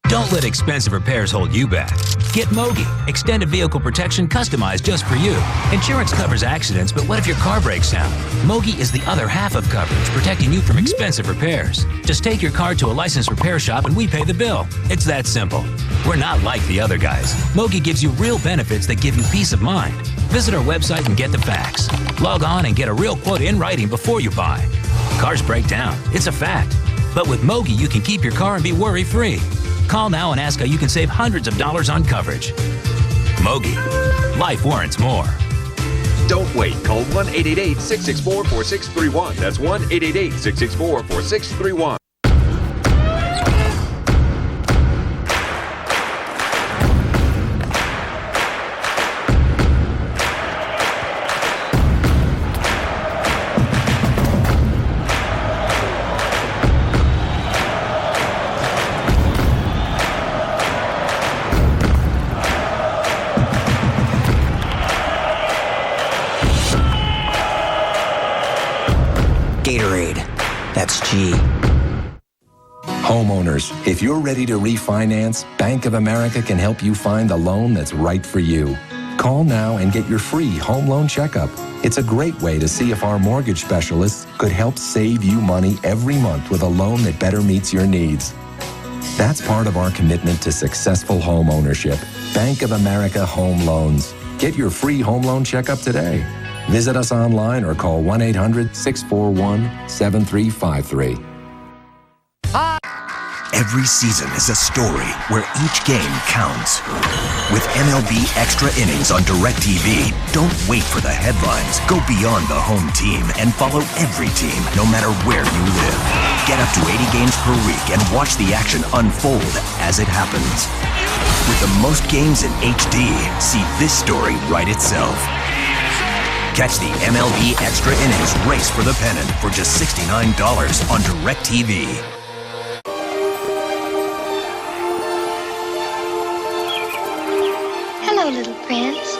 Don't let expensive repairs hold you back. Get Mogi, extended vehicle protection customized just for you. Insurance covers accidents, but what if your car breaks down? Mogi is the other half of coverage, protecting you from expensive repairs. Just take your car to a licensed repair shop and we pay the bill. It's that simple. We're not like the other guys. Mogi gives you real benefits that give you peace of mind. Visit our website and get the facts. Log on and get a real quote in writing before you buy. Cars break down. It's a fact. But with Mogi, you can keep your car and be worry-free. Call now and ask how you can save hundreds of dollars on coverage. Mogi. Life warrants more. Don't wait. Call 1-888-664-4631. That's 1-888-664-4631. That's G. Homeowners, if you're ready to refinance, Bank of America can help you find the loan that's right for you. Call now and get your free home loan checkup. It's a great way to see if our mortgage specialists could help save you money every month with a loan that better meets your needs. That's part of our commitment to successful home ownership. Bank of America Home Loans. Get your free home loan checkup today. Visit us online or call 1-800-641-7353. Every season is a story where each game counts. With MLB Extra Innings on DirecTV, don't wait for the headlines. Go beyond the home team and follow every team, no matter where you live. Get up to 80 games per week and watch the action unfold as it happens. With the most games in HD, see this story write itself. Catch the MLB Extra Innings race for the pennant for just $69 on DirecTV. Hello, little prince.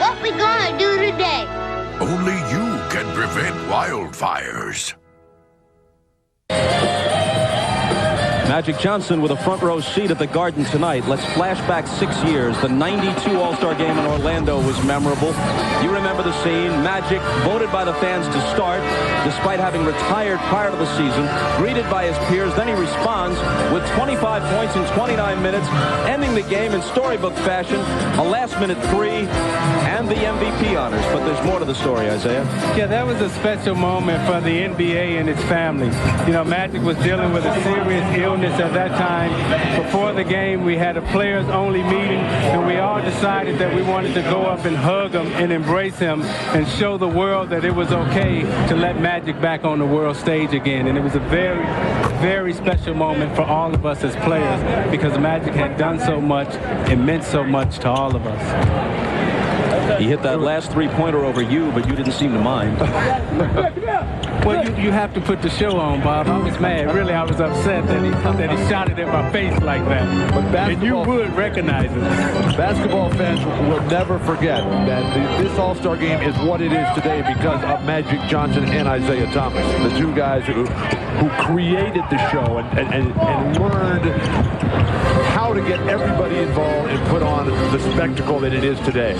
What we gonna do today? Only you can prevent wildfires. Magic Johnson with a front row seat at the Garden tonight. Let's flash back 6 years. The 92 All-Star game in Orlando was memorable. You remember the scene. Magic, voted by the fans to start, despite having retired prior to the season, greeted by his peers. Then he responds with 25 points in 29 minutes, ending the game in storybook fashion, a last-minute three, and the MVP honors. But there's more to the story, Isaiah. Yeah, that was a special moment for the NBA and its family. You know, Magic was dealing with a serious illness at that time. Before the game, we had a players-only meeting, and we all decided that we wanted to go up and hug him and embrace him and show the world that it was okay to let Magic back on the world stage again. And it was a very, very special moment for all of us as players because Magic had done so much and meant so much to all of us. He hit that last three-pointer over you, but you didn't seem to mind. Well, you have to put the show on, Bob. I was mad. Really, I was upset that he shot it in my face like that. But and you would recognize it. Basketball fans will never forget that this All-Star game is what it is today because of Magic Johnson and Isaiah Thomas, the two guys who created the show and learned how to get everybody involved and put on the spectacle that it is today.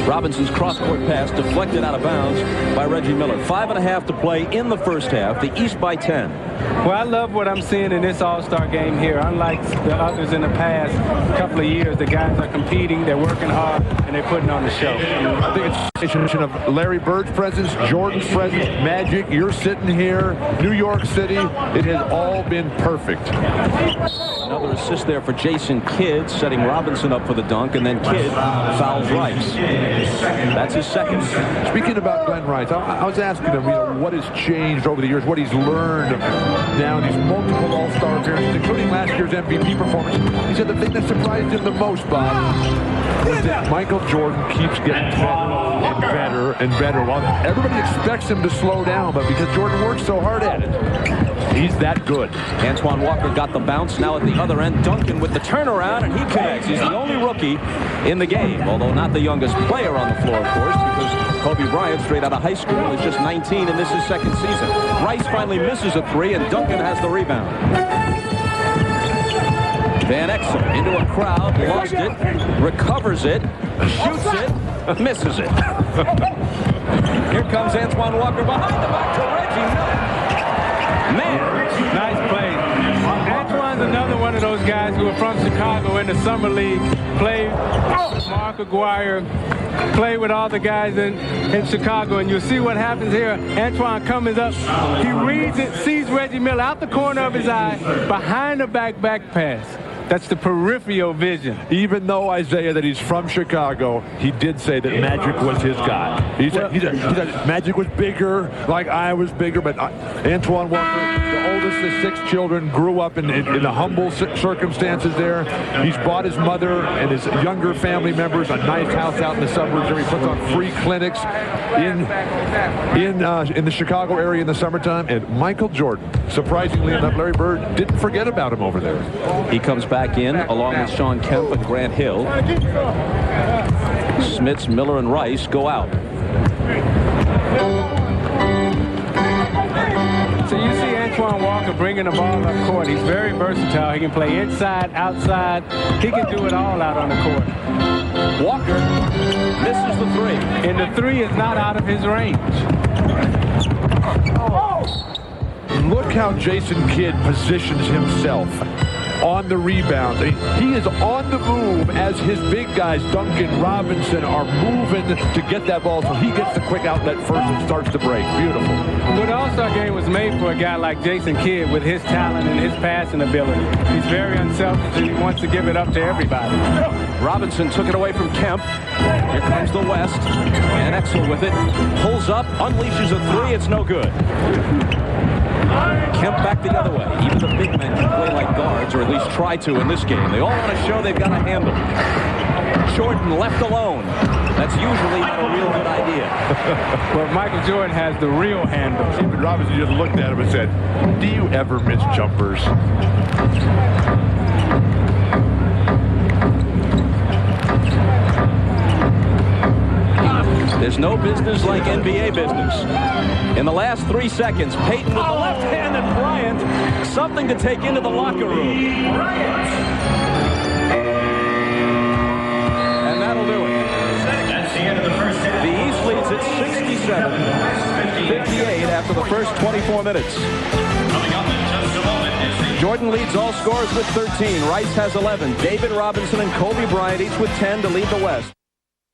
Robinson's cross-court pass deflected out of bounds by Reggie Miller. 5.5 to play in the first half. The East by 10. Well, I love what I'm seeing in this All-Star game here. Unlike the others in the past couple of years, the guys are competing, they're working hard, and they're putting on the show. I think it's a combination of Larry Bird's presence, Jordan's presence, Magic, you're sitting here, New York City. It has all been perfect. Another assist there for Jayson Kidd, setting Robinson up for the dunk, and then Kidd fouls Rice. That's his second. Speaking about Glenn Rice, I was asking him, what has changed over the years, what he's learned now, these multiple All-Star appearances, including last year's MVP performance. He said the thing that surprised him the most, Bob, was that Michael Jordan keeps getting better and better and better. Well, everybody expects him to slow down, but because Jordan works so hard at it, he's that good. Antoine Walker got the bounce. Now at the other end, Duncan with the turnaround, and he connects. He's the only rookie in the game, although not the youngest player on the floor, of course, because Kobe Bryant, straight out of high school, is just 19, and this is second season. Rice finally misses a three, and Duncan has the rebound. Van Exel into a crowd, lost it, recovers it, shoots it, misses it. Here comes Antoine Walker behind the back to Reggie Miller. Man, nice play. Antoine's another one of those guys who are from Chicago in the summer league, played with Mark Aguirre, play with all the guys in Chicago, and you'll see what happens here. Antoine comes up, he reads it, sees Reggie Miller out the corner of his eye, behind the back pass. That's the peripheral vision. Even though, Isaiah, that he's from Chicago, he did say that Magic was his guy. He said Magic was bigger, like I was bigger, but Antoine Walker, the oldest of 6 children, grew up in the humble circumstances there. He's bought his mother and his younger family members a nice house out in the suburbs where he puts on free clinics in the Chicago area in the summertime. And Michael Jordan, surprisingly enough, Larry Bird didn't forget about him over there. He comes back in along with Shawn Kemp and Grant Hill. Smits, Miller, and Rice go out. So you see Antoine Walker bringing the ball up court. He's very versatile. He can play inside, outside. He can do it all out on the court. Walker misses the three. And the three is not out of his range. Look how Jayson Kidd positions himself on the rebound. He is on the move as his big guys, Duncan, Robinson, are moving to get that ball, so he gets the quick outlet first and starts to break. Beautiful. Well, the All-Star game was made for a guy like Jayson Kidd with his talent and his passing ability. He's very unselfish and he wants to give it up to everybody. Robinson took it away from Kemp. Here comes the West. And Exel with it. Pulls up, unleashes a three. It's no good. Kemp back the other way. Even the big men can play like guards, or at least try to in this game. They all want to show they've got a handle. Jordan left alone. That's usually not a real good idea. Well, Michael Jordan has the real handle. Even Robinson just looked at him and said, "Do you ever miss jumpers?" There's There's no business like NBA business. In the last 3 seconds, Peyton with the left-handed Bryant. Something to take into the locker room. And that'll do it. That's the end of the first half. The East leads at 67-58 after the first 24 minutes. Coming up in just a moment is the Jordan leads all scorers with 13. Rice has 11. David Robinson and Kobe Bryant each with 10 to lead the West.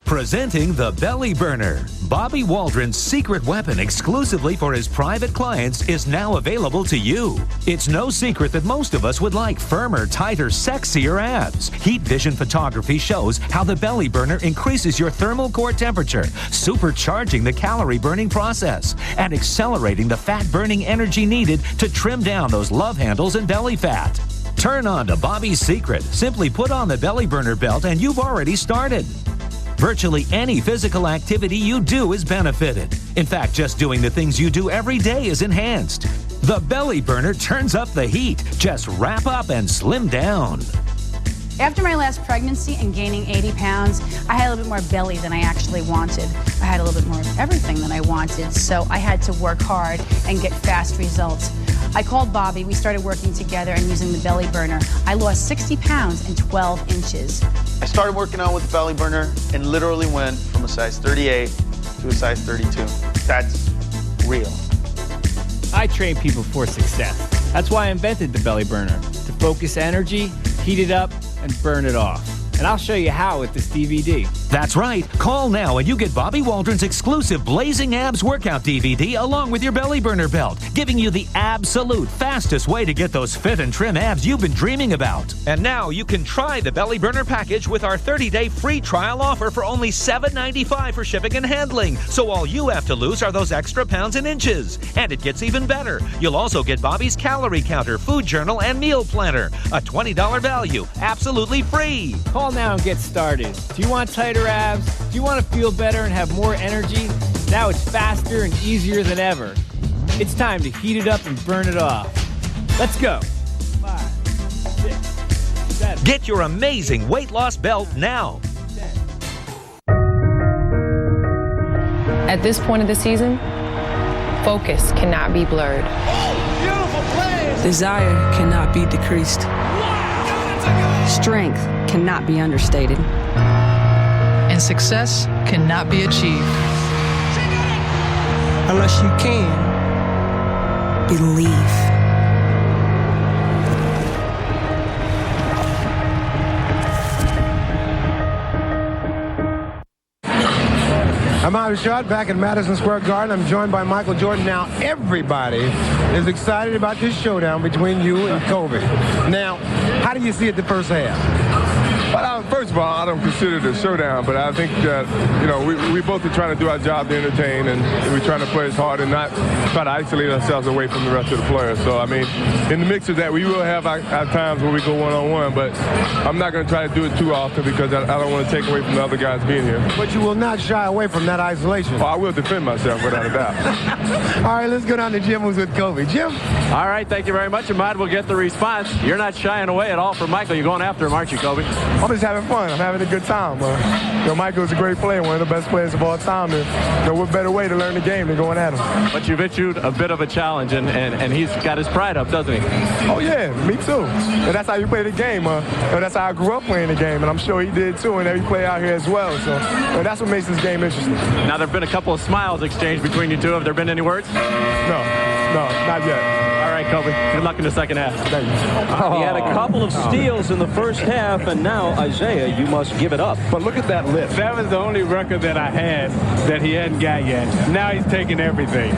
Presenting the Belly Burner. Bobby Waldron's secret weapon exclusively for his private clients is now available to you. It's no secret that most of us would like firmer, tighter, sexier abs. Heat Vision Photography shows how the Belly Burner increases your thermal core temperature, supercharging the calorie burning process and accelerating the fat burning energy needed to trim down those love handles and belly fat. Turn on to Bobby's secret. Simply put on the Belly Burner belt and you've already started. Virtually any physical activity you do is benefited. In fact, just doing the things you do every day is enhanced. The Belly Burner turns up the heat. Just wrap up and slim down. After my last pregnancy and gaining 80 pounds, I had a little bit more belly than I actually wanted. I had a little bit more of everything than I wanted, so I had to work hard and get fast results. I called Bobby, we started working together and using the Belly Burner. I lost 60 pounds in 12 inches. I started working out with the Belly Burner and literally went from a size 38 to a size 32. That's real. I train people for success. That's why I invented the Belly Burner, to focus energy, heat it up, and burn it off. And I'll show you how with this DVD. That's right. Call now and you get Bobby Waldron's exclusive Blazing Abs workout DVD along with your Belly Burner belt, giving you the absolute fastest way to get those fit and trim abs you've been dreaming about. And now you can try the Belly Burner package with our 30-day free trial offer for only $7.95 for shipping and handling. So all you have to lose are those extra pounds and inches. And it gets even better. You'll also get Bobby's calorie counter, food journal, and meal planner. A $20 value, absolutely free. Call now and get started. Do you want tighter abs? Do you want to feel better and have more energy? Now it's faster and easier than ever. It's time to heat it up and burn it off. Let's go. 5, 6, 7. Get your amazing weight loss belt now. 10. At this point of the season, focus cannot be blurred. Desire cannot be decreased. Strength cannot be understated. And success cannot be achieved unless you can believe. I'm out of shot back at Madison Square Garden. I'm joined by Michael Jordan. Now, everybody is excited about this showdown between you and Kobe. Now, how do you see it the first half? Well, first of all, I don't consider it a showdown, but I think that, we both are trying to do our job to entertain, and we're trying to play as hard and not try to isolate ourselves away from the rest of the players. So, I mean, in the mix of that, we will have our times where we go one-on-one, but I'm not going to try to do it too often because I don't want to take away from the other guys being here. But you will not shy away from that isolation. Oh, I will defend myself without a doubt. All right, let's go down to Jim, who's with Kobe. Jim? All right, thank you very much. Ahmad will get the response. You're not shying away at all from Michael. You're going after him, aren't you, Kobe? I'm just having fun. I'm having a good time. Michael's a great player, one of the best players of all time. And what better way to learn the game than going at him? But you've issued a bit of a challenge, and he's got his pride up, doesn't he? Oh, yeah, me too. And that's how you play the game. That's how I grew up playing the game, and I'm sure he did too, and every player out here as well. So that's what makes this game interesting. Now, there have been a couple of smiles exchanged between you two. Have there been any words? No, not yet. All right, Kobe. Good luck in the second half. Thank you. He had a couple of steals in the first half, and now, Isaiah, you must give it up. But look at that lift. That was the only record that I had that he hadn't got yet. Now he's taking everything.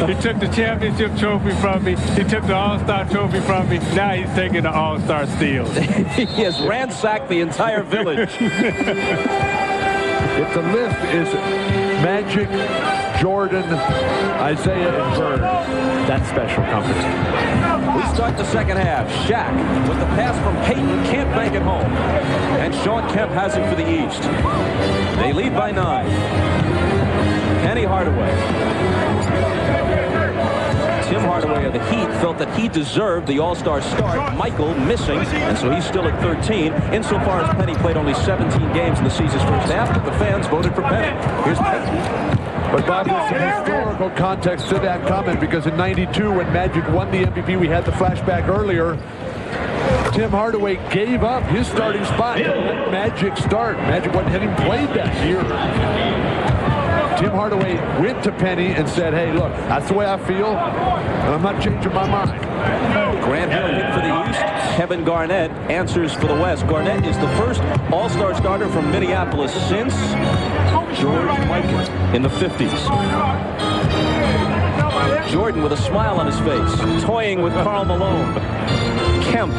He took the championship trophy from me. He took the All-Star trophy from me. Now he's taking the All-Star steals. He has ransacked the entire village. If the lift is Magic, Jordan, Isaiah, and Bird, that's special company. We start the second half. Shaq with the pass from Peyton. Can't bank it home. And Shawn Kemp has it for the East. They lead by 9. Penny Hardaway. Tim Hardaway of the Heat felt that he deserved the All-Star start. Michael missing, and so he's still at 13. Insofar as Penny played only 17 games in the season's first half, but the fans voted for Penny. Here's Penny. But Bob, there's some historical context to that comment, because in '92, when Magic won the MVP, we had the flashback earlier. Tim Hardaway gave up his starting spot to let Magic start. Magic hadn't played that year. Tim Hardaway went to Penny and said, hey, look, that's the way I feel, and I'm not changing my mind. Grant Hill hit for the East. Kevin Garnett answers for the West. Garnett is the first All-Star starter from Minneapolis since George Mikan in the 50s. Jordan with a smile on his face, toying with Karl Malone. Kemp.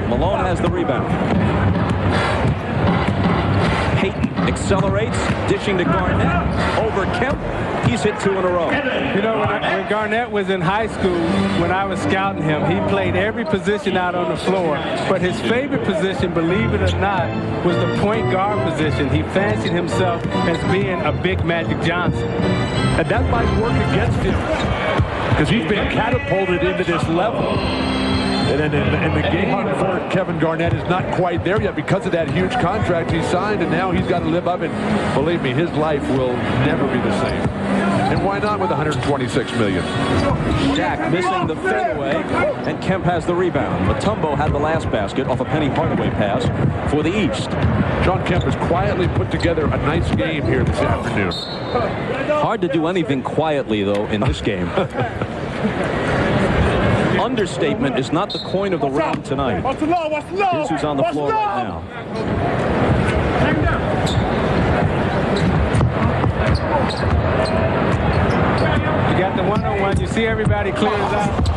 Malone has the rebound. Payton accelerates, dishing to Garnett. Over Kemp. He's hit 2 in a row. You know, when Garnett was in high school, when I was scouting him, he played every position out on the floor. But his favorite position, believe it or not, was the point guard position. He fancied himself as being a big Magic Johnson. And that might work against him, because he's been catapulted into this level. And the game for Kevin Garnett is not quite there yet because of that huge contract he signed, and now he's got to live up, and believe me, his life will never be the same. And why not with $126 million? Shaq missing the fadeaway, and Kemp has the rebound. Mutombo had the last basket off a Penny Hardaway pass for the East. Shawn Kemp has quietly put together a nice game here this afternoon. Hard to do anything quietly, though, in this game. Understatement is not the coin of the realm tonight. Here's who's on the floor right now. You got the one-on-one. You see everybody clears out.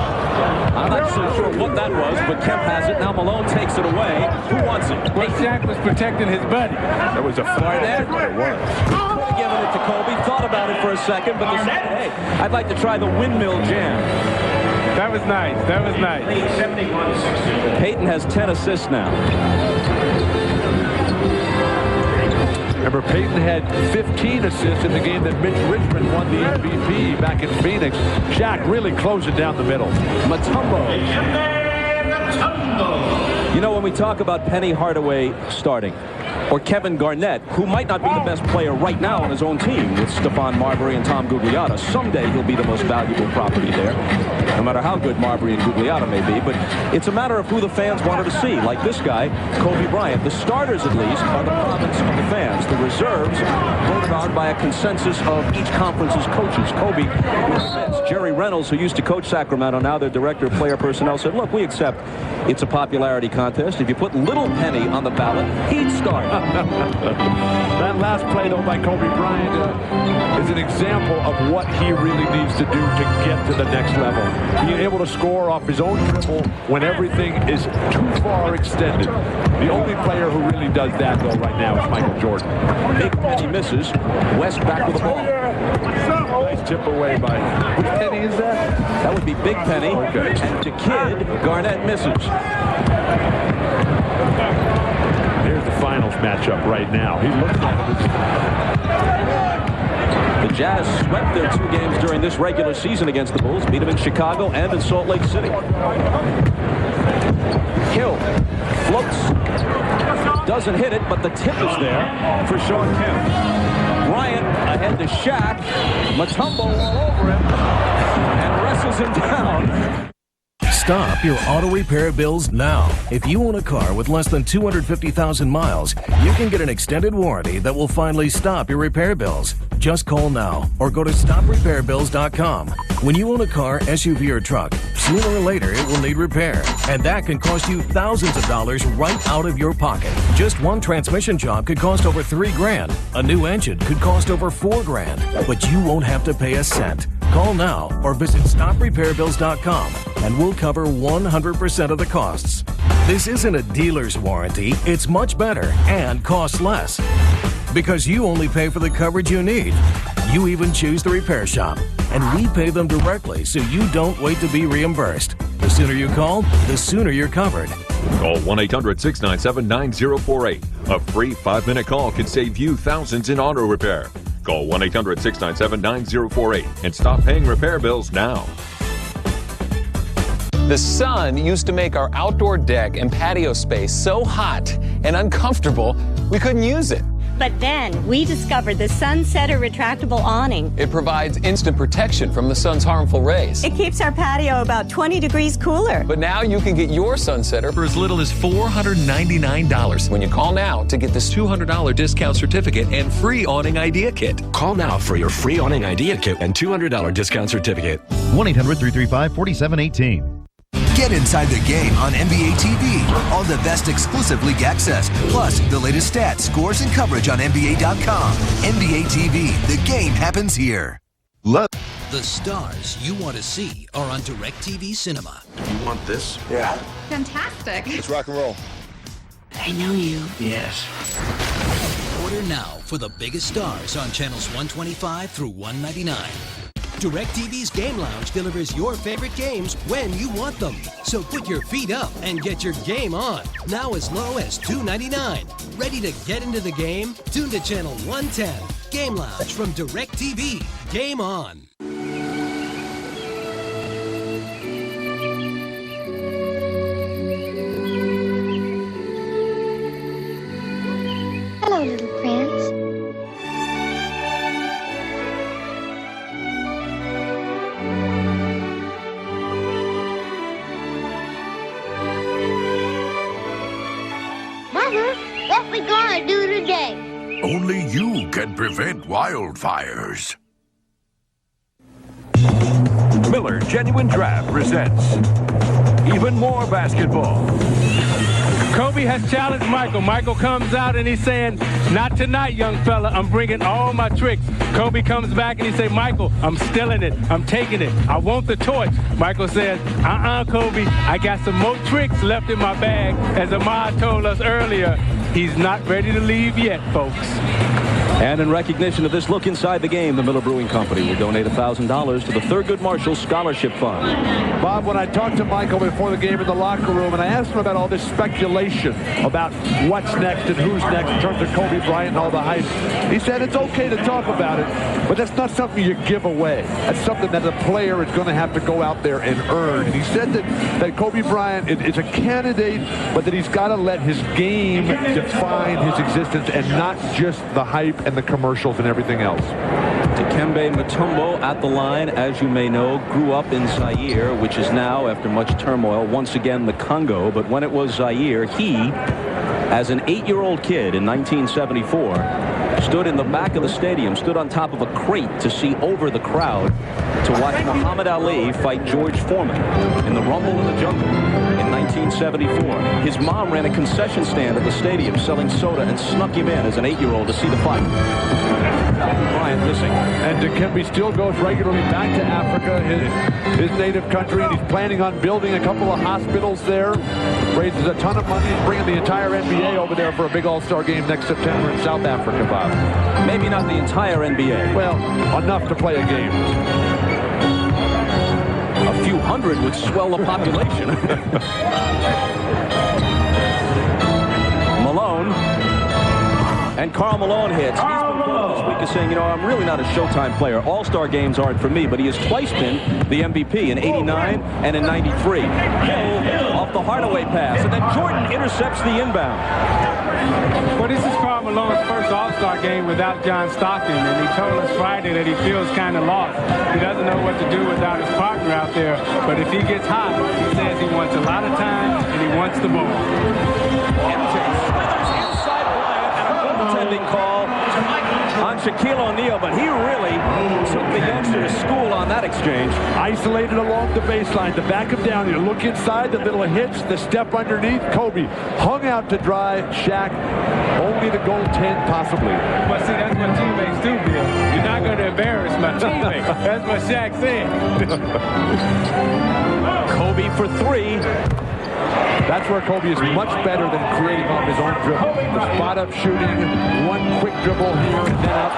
I'm not so sure what that was, but Kemp has it. Now Malone takes it away. Who wants it? Well, Shaq was protecting his buddy. That was a flight. It was. Giving it to Kobe. Thought about it for a second, but decided, hey, I'd like to try the windmill jam. That was nice. That was nice. Payton has 10 assists now. Remember, Payton had 15 assists in the game that Mitch Richmond won the MVP back in Phoenix. Shaq really closing down the middle. Mutombo. You know, when we talk about Penny Hardaway starting, or Kevin Garnett, who might not be the best player right now on his own team with Stephon Marbury and Tom Gugliotta. Someday he'll be the most valuable property there, no matter how good Marbury and Gugliotta may be. But it's a matter of who the fans wanted to see, like this guy, Kobe Bryant. The starters, at least, are the province of the fans. The reserves voted on by a consensus of each conference's coaches. Kobe, Jerry Reynolds, who used to coach Sacramento, now their director of player personnel, said, look, we accept it's a popularity contest. If you put Little Penny on the ballot, he'd start. That last play, though, by Kobe Bryant is an example of what he really needs to do to get to the next level. Being able to score off his own dribble when everything is too far extended. The only player who really does that, though, right now is Michael Jordan. Big Penny misses. West back with the ball. Nice tip away by... Which Penny is that? That would be Big Penny. Okay. And to Kid, Garnett misses. Here's the finals matchup right now. He looks at it. The Jazz swept their 2 games during this regular season against the Bulls. Beat them in Chicago and in Salt Lake City. Hill floats. Doesn't hit it, but the tip is there for Shawn Kemp. Bryant ahead to Shaq. Mutombo all over him and wrestles him down. Stop your auto repair bills now. If you own a car with less than 250,000 miles, you can get an extended warranty that will finally stop your repair bills. Just call now or go to StopRepairBills.com. When you own a car, SUV, or truck, sooner or later it will need repair, and that can cost you thousands of dollars right out of your pocket. Just one transmission job could cost over $3,000. A new engine could cost over $4,000, but you won't have to pay a cent. Call now or visit StopRepairBills.com and we'll cover 100% of the costs. This isn't a dealer's warranty. It's much better and costs less. Because you only pay for the coverage you need. You even choose the repair shop. And we pay them directly so you don't wait to be reimbursed. The sooner you call, the sooner you're covered. Call 1-800-697-9048. A free 5-minute call can save you thousands in auto repair. Call 1-800-697-9048 and stop paying repair bills now. The sun used to make our outdoor deck and patio space so hot and uncomfortable we couldn't use it. But then we discovered the Sunsetter retractable awning. It provides instant protection from the sun's harmful rays. It keeps our patio about 20 degrees cooler. But now you can get your Sunsetter for as little as $499 when you call now to get this $200 discount certificate and free awning idea kit. Call now for your free awning idea kit and $200 discount certificate. 1-800-335-4718. Get inside the game on NBA TV. All the best exclusive league access, plus the latest stats, scores, and coverage on NBA.com. NBA TV, the game happens here. The stars you want to see are on DirecTV Cinema. You want this? Yeah. Fantastic. Let's rock and roll. I know you. Yes. Order now for the biggest stars on channels 125 through 199. DirecTV's Game Lounge delivers your favorite games when you want them. So put your feet up and get your game on. Now as low as $2.99. Ready to get into the game? Tune to channel 110. Game Lounge from DirecTV. Game on. Hello, little prince. Mother, what we gonna do today? Only you can prevent wildfires. Miller Genuine Draft presents even more basketball. Kobe has challenged Michael. Michael comes out and he's saying, not tonight, young fella. I'm bringing all my tricks. Kobe comes back and he says, Michael, I'm stealing it. I'm taking it. I want the torch. Michael says, Kobe, I got some more tricks left in my bag. As Ahmad told us earlier, he's not ready to leave yet, folks. And in recognition of this look inside the game, the Miller Brewing Company will donate $1,000 to the Thurgood Marshall Scholarship Fund. Bob, when I talked to Michael before the game in the locker room, and I asked him about all this speculation about what's next and who's next in terms of Kobe Bryant and all the hype, he said it's okay to talk about it, but that's not something you give away. That's something that a player is going to have to go out there and earn. And he said that Kobe Bryant is a candidate, but that he's got to let his game define his existence and not just the hype and the commercials and everything else. Dikembe Mutombo at the line, as you may know, grew up in Zaire, which is now, after much turmoil, once again the Congo. But when it was Zaire, he, as an 8-year-old kid in 1974, stood in the back of the stadium, stood on top of a crate to see over the crowd to watch Muhammad Ali fight George Foreman in the Rumble in the Jungle in 1974. His mom ran a concession stand at the stadium selling soda and snuck him in as an 8-year-old to see the fight. Bryant missing. And Dikembe still goes regularly back to Africa, his native country, and he's planning on building a couple of hospitals there. Raises a ton of money. He's bringing the entire NBA over there for a big All-Star game next September in South Africa, Bob. Maybe not the entire NBA. Well, enough to play a game. A few hundred would swell the population. Malone. And Karl Malone hits. He's been quoted this week as saying, I'm really not a Showtime player. All-Star games aren't for me, but he has twice been the MVP in '89 and in '93. Hill off the Hardaway pass, and then Jordan intercepts the inbound. Well, this is Karl Malone's first All-Star game without John Stockton, and he told us Friday that he feels kind of lost. He doesn't know what to do without his partner out there, but if he gets hot, he says he wants a lot of time, and he wants the ball. Goaltending call on Shaquille O'Neal, but he really took the youngster to school on that exchange. Isolated along the baseline to back him down. You look inside, the little hitch, the step underneath. Kobe hung out to dry. Shaq only the goaltend possibly. But see, that's what teammates do, Bill. You're not going to embarrass my teammate. That's what Shaq said. Kobe for three. That's where Kobe is much better than creating off his own dribble. The spot-up shooting, one quick dribble here and then up.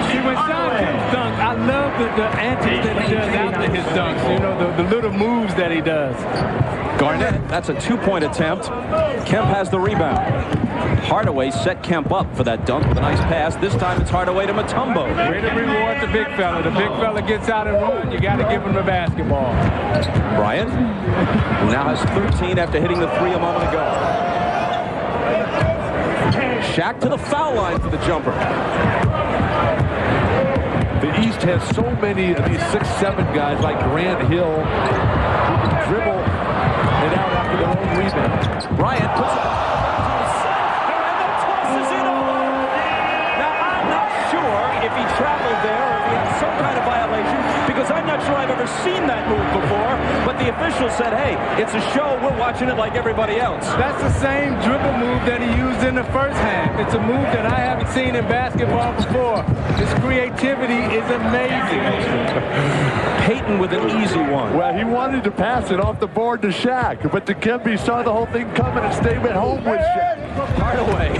See, when Shawn dunk, I love the antics that he does after his dunks. You know, the little moves that he does. Garnett, that's a two-point attempt. Kemp has the rebound. Hardaway set Kemp up for that dunk with a nice pass. This time it's Hardaway to Mutombo. Way to reward the big fella. The big fella gets out and runs. You got to give him the basketball. Bryant, who now has 13 after hitting the three a moment ago. Shaq to the foul line for the jumper. The East has so many of these 6'7" guys like Grant Hill who can dribble it out after their own rebound. Bryant puts it and then tosses it over. Now, I'm not sure if he traveled there or if he had some kind of violation, because I'm not sure I've ever seen that move before, but the official said, hey, it's a show, we're watching it like everybody else. That's the same dribble move that he used in the first half. It's a move that I haven't seen in basketball before. His creativity is amazing. Peyton with an easy one. Well, he wanted to pass it off the board to Shaq, but the Kemp saw the whole thing coming and stayed at home with Shaq. Hardaway.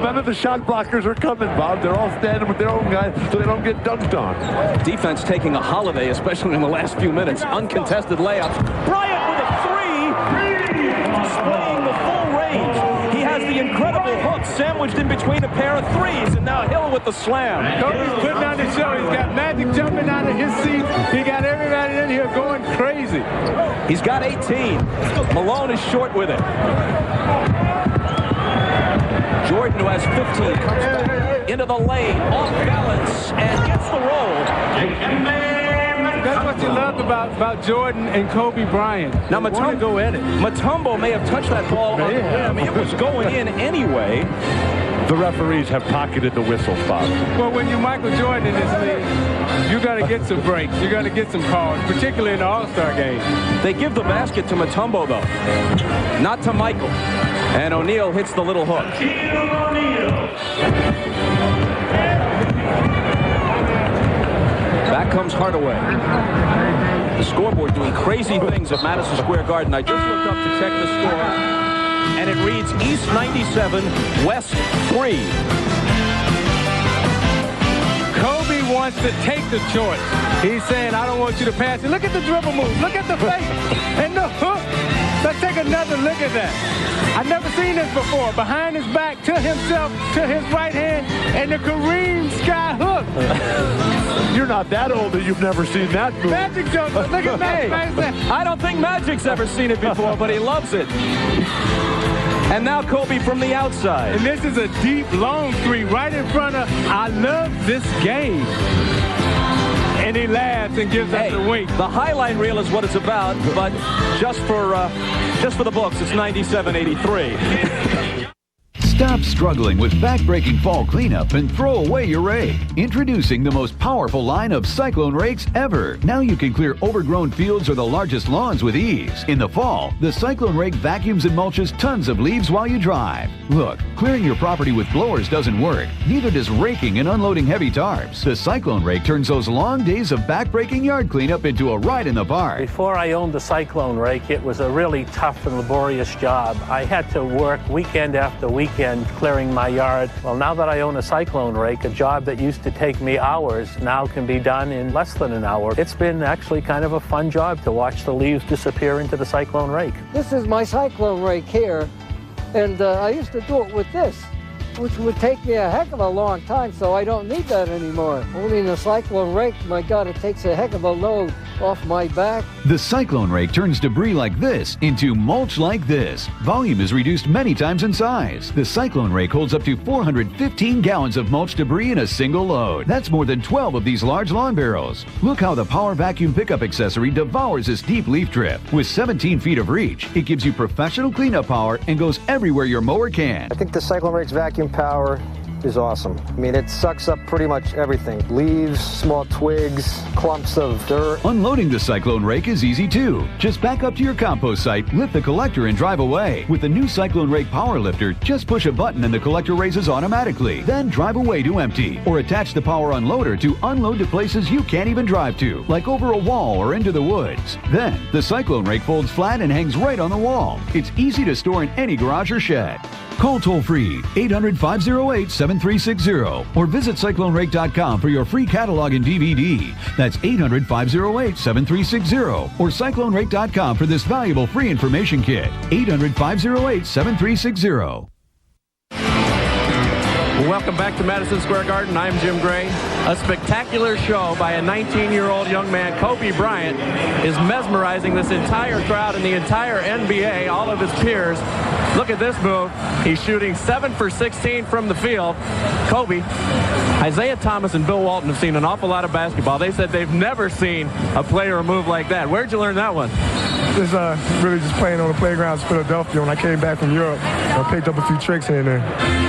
None of the shot blockers are coming, Bob. They're all standing with their own guys so they don't get dunked on. Defense taking a holiday, especially in the last few minutes. Uncontested layups. Bryant with a three. Displaying the full range. He has the incredible hook sandwiched in between a pair of threes, and now Hill with the slam. Kobe's putting on the show. He's got Magic jumping out of his seat. He got everybody in here going crazy. He's got 18. Malone is short with it. Jordan, who has 15, comes back into the lane, off balance, and gets the roll. That's what you loved about Jordan and Kobe Bryant. Now, Mutombo may have touched that ball on the rim. It was going in anyway. The referees have pocketed the whistles, Bob. Well, when you're Michael Jordan in this league, you got to get some breaks. You got to get some calls, particularly in the All-Star game. They give the basket to Mutombo, though, not to Michael. And O'Neal hits the little hook. Back comes Hardaway. The scoreboard doing crazy things at Madison Square Garden. I just looked up to check the score, and it reads East 97, West 3. Kobe wants to take the choice. He's saying, I don't want you to pass it. Look at the dribble move. Look at the fake. And the hook. Let's take another look at that. I've never seen this before. Behind his back, to himself, to his right hand, and the Kareem sky hook. You're not that old that you've never seen that move. Magic jumper. Look at Magic. I don't think Magic's ever seen it before, but he loves it. And now Kobe from the outside. And this is a deep, long three right in front of, I love this game. And he laughs and gives us a wink. The highlight reel is what it's about, but just for the books, it's 97-83. Stop struggling with back-breaking fall cleanup and throw away your rake. Introducing the most powerful line of Cyclone rakes ever. Now you can clear overgrown fields or the largest lawns with ease. In the fall, the Cyclone rake vacuums and mulches tons of leaves while you drive. Look, clearing your property with blowers doesn't work. Neither does raking and unloading heavy tarps. The Cyclone rake turns those long days of back-breaking yard cleanup into a ride in the park. Before I owned the Cyclone rake, it was a really tough and laborious job. I had to work weekend after weekend clearing my yard. Well, now that I own a Cyclone rake, a job that used to take me hours now can be done in less than an hour. It's been actually kind of a fun job to watch the leaves disappear into the Cyclone rake. This is my Cyclone rake here, and I used to do it with this, which would take me a heck of a long time, so I don't need that anymore. Only in a Cyclone rake, my God, it takes a heck of a load off my back. The Cyclone rake turns debris like this into mulch like this. Volume is reduced many times in size. The Cyclone rake holds up to 415 gallons of mulch debris in a single load. That's more than 12 of these large lawn barrels. Look how the power vacuum pickup accessory devours this deep leaf drift. With 17 feet of reach, it gives you professional cleanup power and goes everywhere your mower can. I think the Cyclone rake's vacuum power is awesome. I mean, it sucks up pretty much everything. Leaves, small twigs, clumps of dirt. Unloading the Cyclone rake is easy too. Just back up to your compost site, lift the collector and drive away. With the new Cyclone rake power lifter, just push a button and the collector raises automatically. Then drive away to empty. Or attach the power unloader to unload to places you can't even drive to, like over a wall or into the woods. Then, the Cyclone rake folds flat and hangs right on the wall. It's easy to store in any garage or shed. Call toll-free 800-508-7400 800-508-7360 or visit CycloneRake.com for your free catalog and DVD. That's 800-508-7360 or CycloneRake.com for this valuable free information kit. 800-508-7360. Welcome back to Madison Square Garden. I'm Jim Gray. A spectacular show by a 19-year-old young man, Kobe Bryant, is mesmerizing this entire crowd and the entire NBA, all of his peers. Look at this move. He's shooting 7 for 16 from the field. Kobe, Isaiah Thomas and Bill Walton have seen an awful lot of basketball. They said they've never seen a player move like that. Where'd you learn that one? Just really just playing on the playgrounds in Philadelphia. When I came back from Europe, I picked up a few tricks here and there.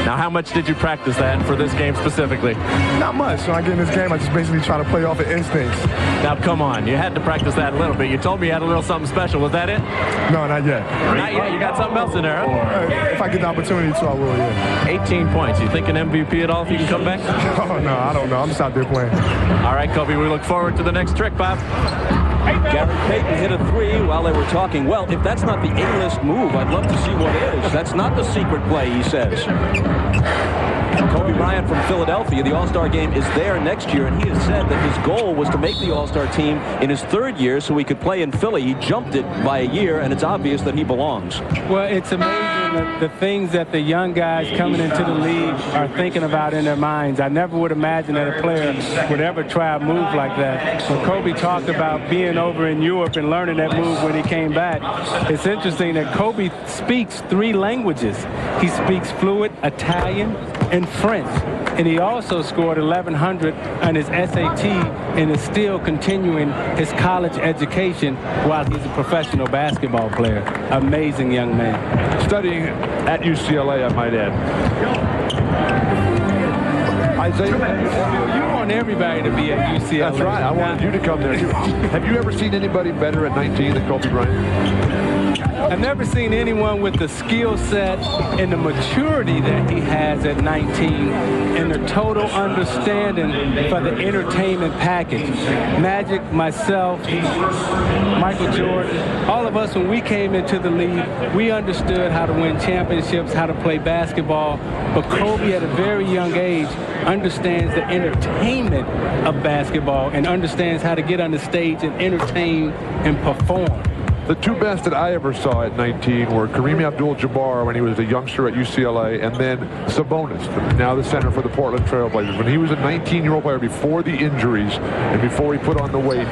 Now, how much did you practice that for this game specifically? Not much. When I get in this game, I just basically try to play off of instincts. Now, come on. You had to practice that a little bit. You told me you had a little something special. Was that it? No, not yet. Not yet. You got something else in there, huh? If I get the opportunity to, I will, yeah. 18 points. You think an MVP at all if you can come back? Oh, no, I don't know. I'm just out there playing. All right, Kobe, we look forward to the next trick, Bob. Gary Payton hit a three while they were talking. Well, if that's not the A-list move, I'd love to see what is. That's not the secret play, he says. Kobe Bryant from Philadelphia, the All-Star game is there next year, and he has said that his goal was to make the All-Star team in his third year so he could play in Philly. He jumped it by a year, and it's obvious that he belongs. Well, it's amazing the things that the young guys coming into the league are thinking about in their minds. I never would imagine that a player would ever try a move like that. When Kobe talked about being over in Europe and learning that move when he came back, it's interesting that Kobe speaks 3 languages. He speaks fluent Italian and French, and he also scored 1,100 on his SAT and is still continuing his college education while he's a professional basketball player. Amazing young man. Studying at UCLA, I might add. Isaiah, you want everybody to be at UCLA. That's right. I wanted you to come there too. Have you ever seen anybody better at 19 than Kobe Bryant? I've never seen anyone with the skill set and the maturity that he has at 19 and the total understanding for the entertainment package. Magic, myself, Michael Jordan, all of us, when we came into the league, we understood how to win championships, how to play basketball. But Kobe, at a very young age, understands the entertainment of basketball and understands how to get on the stage and entertain and perform. The 2 best that I ever saw at 19 were Kareem Abdul-Jabbar when he was a youngster at UCLA, and then Sabonis, now the center for the Portland Trailblazers. When he was a 19-year-old player before the injuries and before he put on the weight,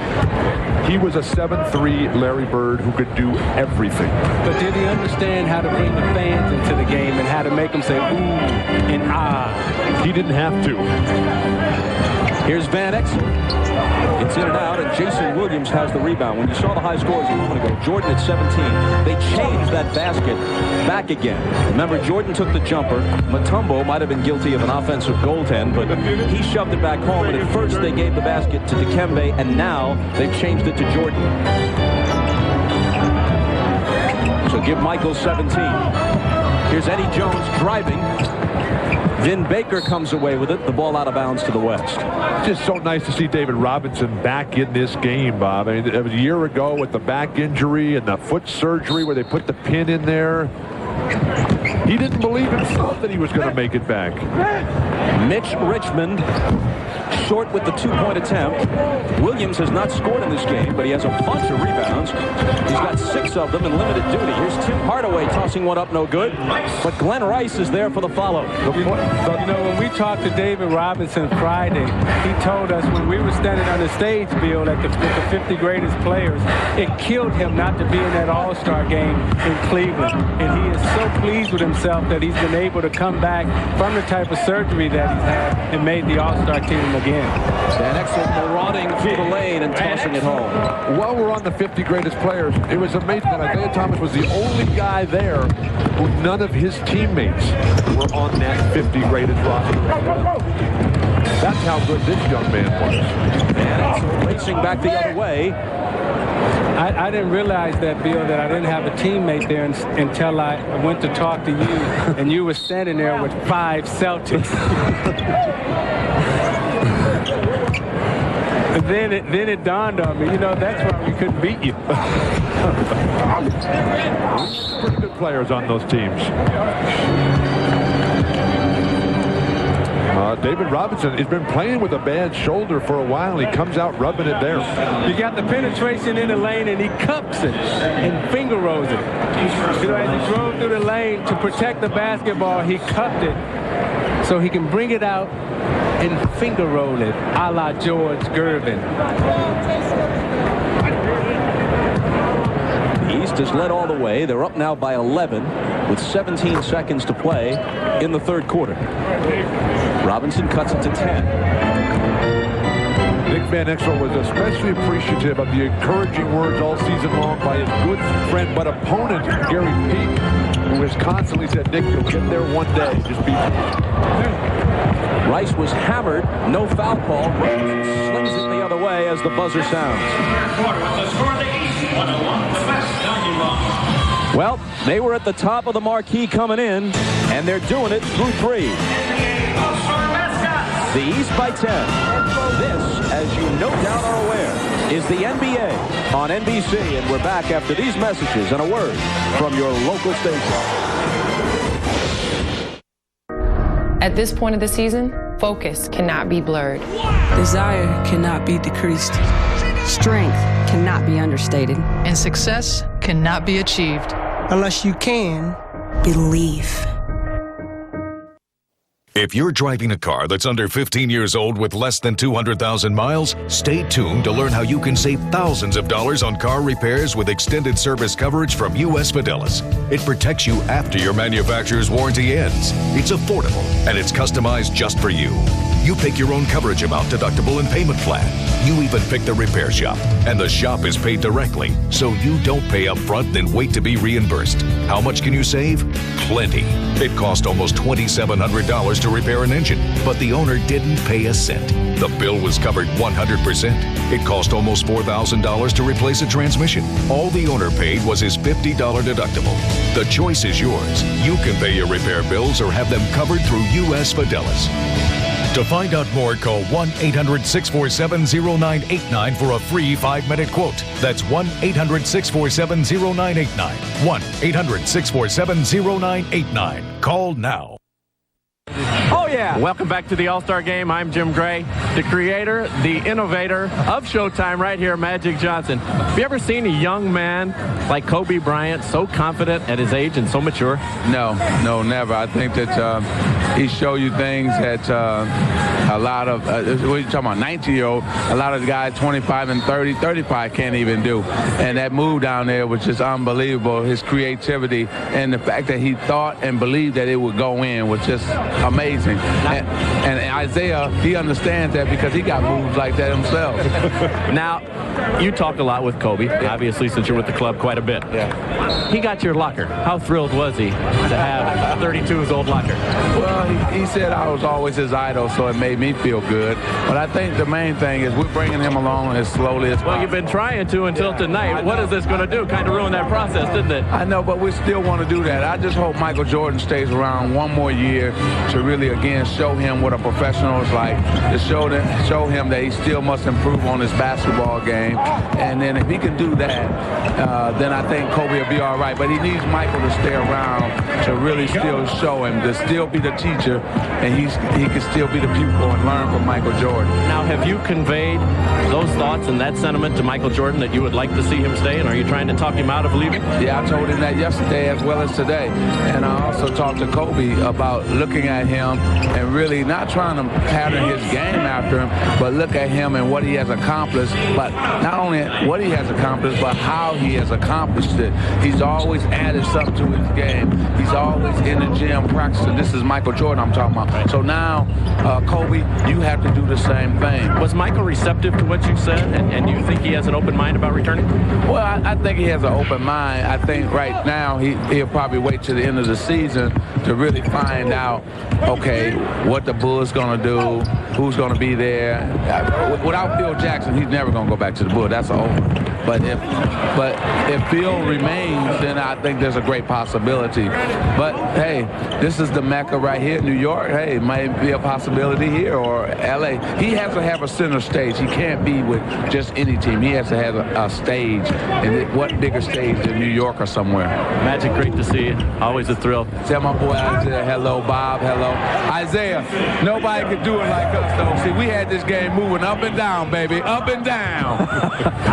he was a 7'3" Larry Bird who could do everything. But did he understand how to bring the fans into the game and how to make them say ooh and ah? He didn't have to. Here's Van Exel. It's in and out, and Jayson Williams has the rebound. When you saw the high scores a moment ago, Jordan at 17, they changed that basket back again. Remember, Jordan took the jumper. Mutombo might have been guilty of an offensive goaltend, but he shoved it back home, and at first they gave the basket to Kemp, and now they've changed it to Jordan. So give Michael 17. Here's Eddie Jones driving. Vin Baker comes away with it. The ball out of bounds to the west. Just so nice to see David Robinson back in this game, Bob. I mean, it was a year ago with the back injury and the foot surgery where they put the pin in there. He didn't believe himself that he was going to make it back. Mitch Richmond short with the 2-point attempt. Williams has not scored in this game, but he has a bunch of rebounds. He's got 6 of them in limited duty. Here's Tim Hardaway tossing one up, no good. But Glenn Rice is there for the follow. You know, when we talked to David Robinson Friday, he told us when we were standing on the stage, Bill, with the 50 greatest players, it killed him not to be in that All-Star game in Cleveland. And he is so pleased with himself that he's been able to come back from the type of surgery that he's had and made the All-Star team again. Van Exel marauding through the lane and tossing it home. While we're on the 50 greatest players, it was amazing that Isaiah Thomas was the only guy there who none of his teammates were on that 50 greatest roster. That's how good this young man was. Van Exel racing back the other way. I didn't realize that, Bill, that I didn't have a teammate there until I went to talk to you, and you were standing there with 5 Celtics. And then it dawned on me, you know, that's why we couldn't beat you. Pretty good players on those teams. David Robinson has been playing with a bad shoulder for a while. He comes out rubbing it there. You got the penetration in the lane, and he cups it and finger rolls it. You know, as he drove through the lane to protect the basketball, he cupped it so he can bring it out and finger roll it, a la George Gervin. The East has led all the way. They're up now by 11 with 17 seconds to play in the third quarter. Robinson cuts it to 10. Nick Van Exel was especially appreciative of the encouraging words all season long by his good friend but opponent, Gary Peak, who has constantly said, Nick, you'll get there one day. Just be patient. Rice was hammered. No foul call. Robinson slings it the other way as the buzzer sounds. Well, they were at the top of the marquee coming in, and they're doing it through 3. The East by 10. This, as you no doubt are aware, is the NBA on NBC, and we're back after these messages and a word from your local station. At this point of the season, focus cannot be blurred. Desire cannot be decreased. Strength cannot be understated. And success cannot be achieved unless you can believe. If you're driving a car that's under 15 years old with less than 200,000 miles, stay tuned to learn how you can save thousands of dollars on car repairs with extended service coverage from U.S. Fidelis. It protects you after your manufacturer's warranty ends. It's affordable, and it's customized just for you. You pick your own coverage amount, deductible, and payment plan. You even pick the repair shop, and the shop is paid directly, so you don't pay up front then wait to be reimbursed. How much can you save? Plenty. It cost almost $2,700 to repair an engine, but the owner didn't pay a cent. The bill was covered 100%. It cost almost $4,000 to replace a transmission. All the owner paid was his $50 deductible. The choice is yours. You can pay your repair bills or have them covered through U.S. Fidelis. To find out more, call 1-800-647-0989 for a free 5-minute quote. That's 1-800-647-0989. 1-800-647-0989. Call now. Oh, yeah. Welcome back to the All-Star Game. I'm Jim Gray, the creator, the innovator of Showtime right here, Magic Johnson. Have you ever seen a young man like Kobe Bryant so confident at his age and so mature? No, never. I think that he showed you things that a lot of, what are you talking about, 19-year-old, a lot of the guys 25 and 30, 35 can't even do. And that move down there was just unbelievable. His creativity and the fact that he thought and believed that it would go in was just amazing. And Isaiah, he understands that because he got moves like that himself. Now, you talked a lot with Kobe, obviously, since you're with the club quite a bit. Yeah. He got your locker. How thrilled was he to have 32's old locker? Well, he said I was always his idol, so it made me feel good. But I think the main thing is we're bringing him along as slowly as possible. Well, you've been trying to until tonight. What is this going to do? Kind of ruin that process, didn't it? I know, but we still want to do that. I just hope Michael Jordan stays around one more year to really, again, show him what a professional is like, to show him that he still must improve on his basketball game. And then if he can do that, then I think Kobe will be all right. But he needs Michael to stay around to really still show him, to still be the teacher, and he can still be the pupil and learn from Michael Jordan. Now, have you conveyed those thoughts and that sentiment to Michael Jordan that you would like to see him stay, and are you trying to talk him out of leaving? Yeah, I told him that yesterday as well as today. And I also talked to Kobe about looking at him and really not trying to pattern his game after him, but look at him and what he has accomplished, but not only what he has accomplished, but how he has accomplished it. He's always added something to his game. He's always in the gym practicing. This is Michael Jordan I'm talking about. So now, Kobe, you have to do the same thing. Was Michael receptive to what you said, and you think he has an open mind about returning? Well, I think he has an open mind. I think right now he'll probably wait to the end of the season to really find out, okay, what the Bulls going to do, who's going to be there. Without Phil Jackson, he's never going to go back to the Bulls. That's over. But if Phil remains, then I think there's a great possibility. But hey, this is the Mecca right here, New York. Hey, it might be a possibility here or LA. He has to have a center stage. He can't be with just any team. He has to have a stage. And what bigger stage than New York or somewhere? Magic, great to see you. Always a thrill. Tell my boy Isaiah hello, Bob hello. Isaiah, nobody could do it like us though. See, we had this game moving up and down, baby, up and down.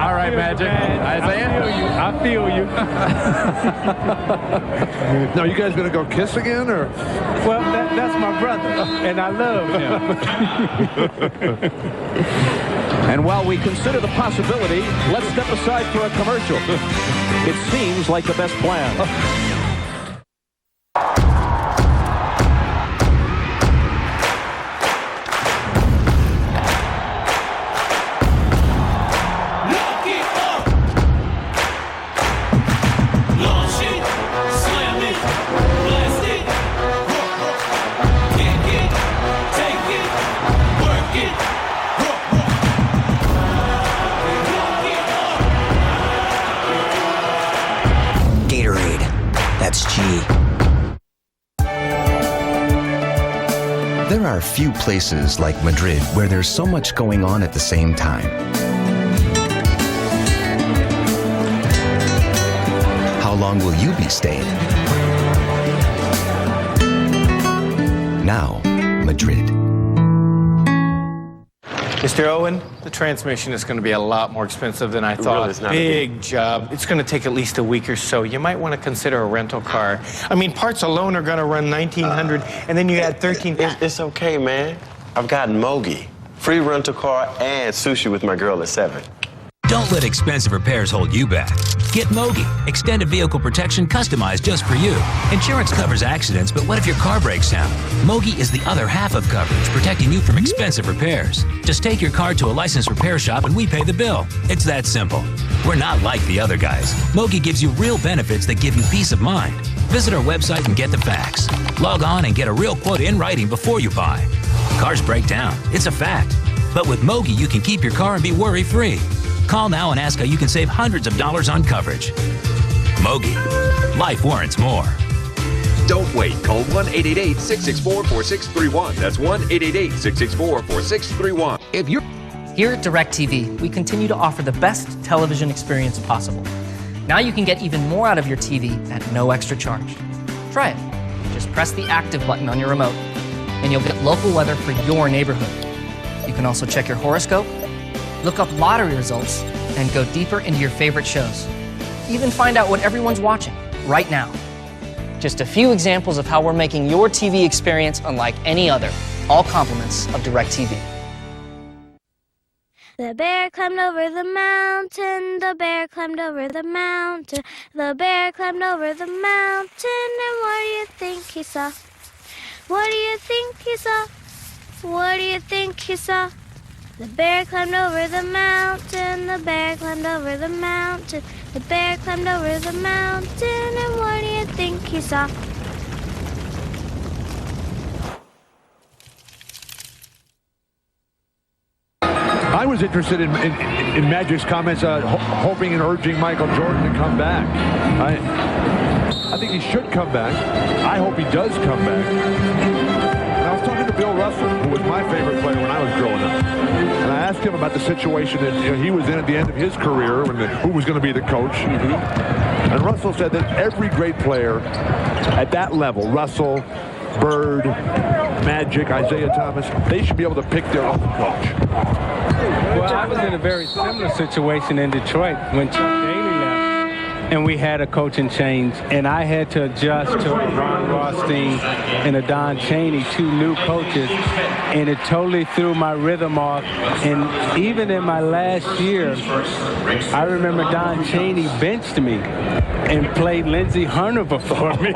All right, Magic. Isaiah? I feel you. Now, you guys going to go kiss again, or? Well, that's my brother, and I love him. And while we consider the possibility, let's step aside for a commercial. It seems like the best plan. There are few places like Madrid where there's so much going on at the same time. How long will you be staying? Now, Madrid. Mr. Owen, the transmission is going to be a lot more expensive than I thought. Really, it's not big job. It's going to take at least a week or so. You might want to consider a rental car. I mean, parts alone are going to run $1,900, and then you add 13. It's okay, man. I've got Mogi. Free rental car and sushi with my girl at 7. Don't let expensive repairs hold you back. Get Mogi, extended vehicle protection customized just for you. Insurance covers accidents, but what if your car breaks down? Mogi is the other half of coverage, protecting you from expensive repairs. Just take your car to a licensed repair shop and we pay the bill. It's that simple. We're not like the other guys. Mogi gives you real benefits that give you peace of mind. Visit our website and get the facts. Log on and get a real quote in writing before you buy. Cars break down. It's a fact. But with Mogi, you can keep your car and be worry-free. Call now and ask how you can save hundreds of dollars on coverage. Mogi. Life warrants more. Don't wait. Call 1-888-664-4631. That's 1-888-664-4631. If you're here at DirecTV, we continue to offer the best television experience possible. Now you can get even more out of your TV at no extra charge. Try it. Just press the active button on your remote, and you'll get local weather for your neighborhood. You can also check your horoscope, look up lottery results, and go deeper into your favorite shows. Even find out what everyone's watching right now. Just a few examples of how we're making your TV experience unlike any other. All compliments of DirecTV. The bear climbed over the mountain, the bear climbed over the mountain, the bear climbed over the mountain, and what do you think he saw? What do you think he saw? What do you think he saw? The bear climbed over the mountain, the bear climbed over the mountain, the bear climbed over the mountain, and what do you think he saw? I was interested in Magic's comments, hoping and urging Michael Jordan to come back. I think he should come back. I hope he does come back. And I was talking to Bill Russell, who was my favorite player when I was growing up. And I asked him about the situation that he was in at the end of his career, who was going to be the coach. And Russell said that every great player at that level, Russell, Bird, Magic, Isaiah Thomas, they should be able to pick their own coach. Well, I was in a very similar situation in Detroit when Chuck Daly left, and we had a coaching change, and I had to adjust to a Ron Rothstein and a Don Chaney, two new coaches, and it totally threw my rhythm off. And even in my last year, I remember Don Chaney benched me and played Lindsey Hunter before me.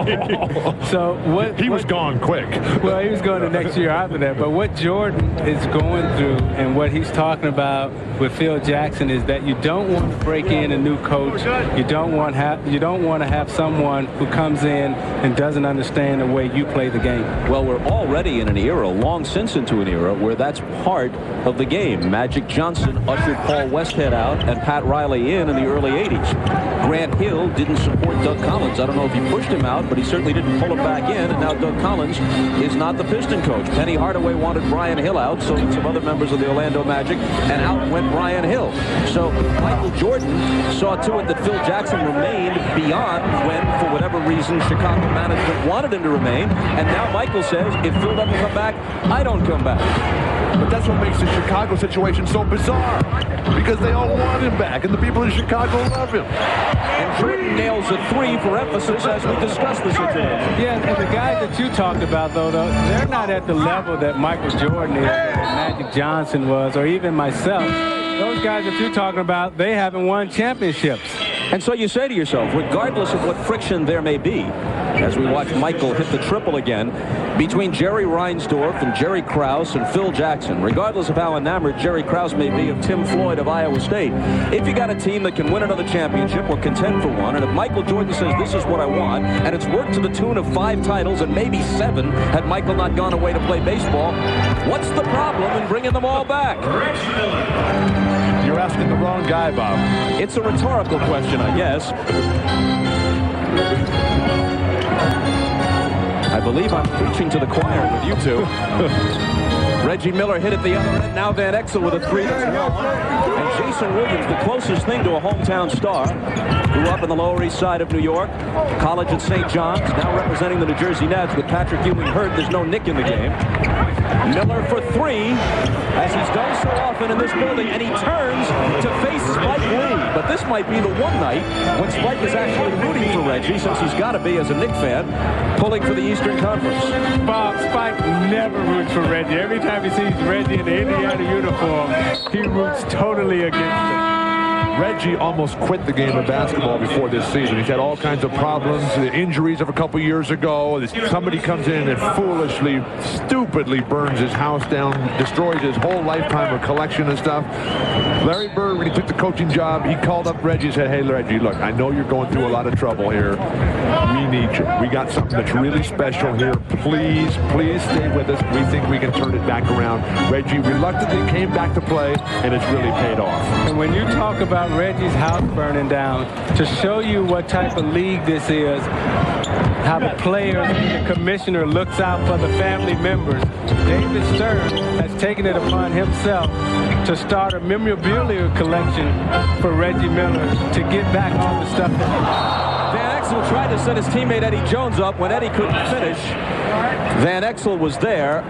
So he was gone quick. Well, he was going the next year after that. But what Jordan is going through and what he's talking about with Phil Jackson is that you don't want to break in a new coach. You don't want want to have someone who comes in and doesn't understand the way you play the game. Well, we're already in an era, long since into an era, where that's part of the game. Magic Johnson ushered Paul Westhead out and Pat Riley in the early 80s. Grant Hill didn't support Doug Collins. I don't know if he pushed him out, but he certainly didn't pull him back in, and now Doug Collins is not the Piston coach. Penny Hardaway wanted Brian Hill out, so did some other members of the Orlando Magic, and out went Brian Hill. So Michael Jordan saw to it that Phil Jackson remained beyond when, for whatever reason, Chicago management wanted him to remain, and now Michael says, if Phil doesn't come back, I don't come back. But that's what makes the Chicago situation so bizarre, because they all want him back, and the people in Chicago love him. And Jordan nails a 3 for emphasis as we discuss the situation. Yeah, and the guys that you talked about, though, they're not at the level that Michael Jordan is, that Magic Johnson was, or even myself. Those guys that you're talking about, they haven't won championships. And so you say to yourself, regardless of what friction there may be, as we watch Michael hit the triple again, between Jerry Reinsdorf and Jerry Krause and Phil Jackson, regardless of how enamored Jerry Krause may be of Tim Floyd of Iowa State, if you got a team that can win another championship or contend for one, and if Michael Jordan says this is what I want, and it's worked to the tune of 5 titles and maybe 7 had Michael not gone away to play baseball, what's the problem in bringing them all back? You're asking the wrong guy, Bob. It's a rhetorical question, I guess. I believe I'm preaching to the choir with you two. Reggie Miller hit at the other end. Now Van Exel with a 3 that's long. And Jayson Williams, the closest thing to a hometown star. Grew up in the Lower East Side of New York. College at St. John's. Now representing the New Jersey Nets with Patrick Ewing hurt. There's no Nick in the game. Miller for 3, as he's done so often in this building, and he turns to face Spike Lee. But this might be the one night when Spike is actually rooting for Reggie, since he's got to be, as a Knick fan, pulling for the Eastern Conference. Bob, Spike never roots for Reggie. Every time he sees Reggie in the Indiana uniform, he roots totally against him. Reggie almost quit the game of basketball before this season. He's had all kinds of problems, the injuries of a couple years ago. Somebody comes in and foolishly, stupidly burns his house down, destroys his whole lifetime of collection and stuff. Larry Bird, when he took the coaching job, he called up Reggie and said, hey, Reggie, look, I know you're going through a lot of trouble here. We need you. We got something that's really special here. Please stay with us. We think we can turn it back around. Reggie reluctantly came back to play, and it's really paid off. And when you talk about Reggie's house burning down, to show you what type of league this is, how the players and the commissioner looks out for the family members, David Stern has taken it upon himself to start a memorabilia collection for Reggie Miller to get back all the stuff. Van Exel tried to set his teammate Eddie Jones up when Eddie couldn't finish. Van Exel was there,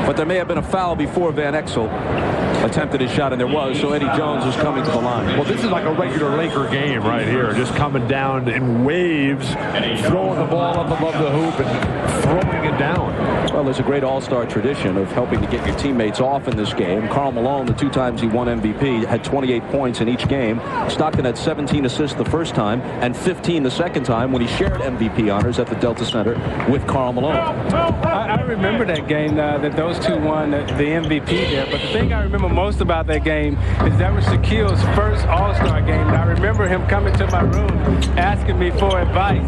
but there may have been a foul before Van Exel attempted his shot, and there was, so Eddie Jones is coming to the line. Well, this is like a regular Laker game right here, just coming down in waves, throwing the ball up above the hoop and throwing it down. Well, there's a great all-star tradition of helping to get your teammates off in this game. Karl Malone, the 2 times he won MVP, had 28 points in each game. Stockton had 17 assists the first time and 15 the second time when he shared MVP honors at the Delta Center with Karl Malone. I remember that game that those 2 won the MVP there, but the thing I remember most about that game is that was Shaquille's first All-Star game. And I remember him coming to my room asking me for advice.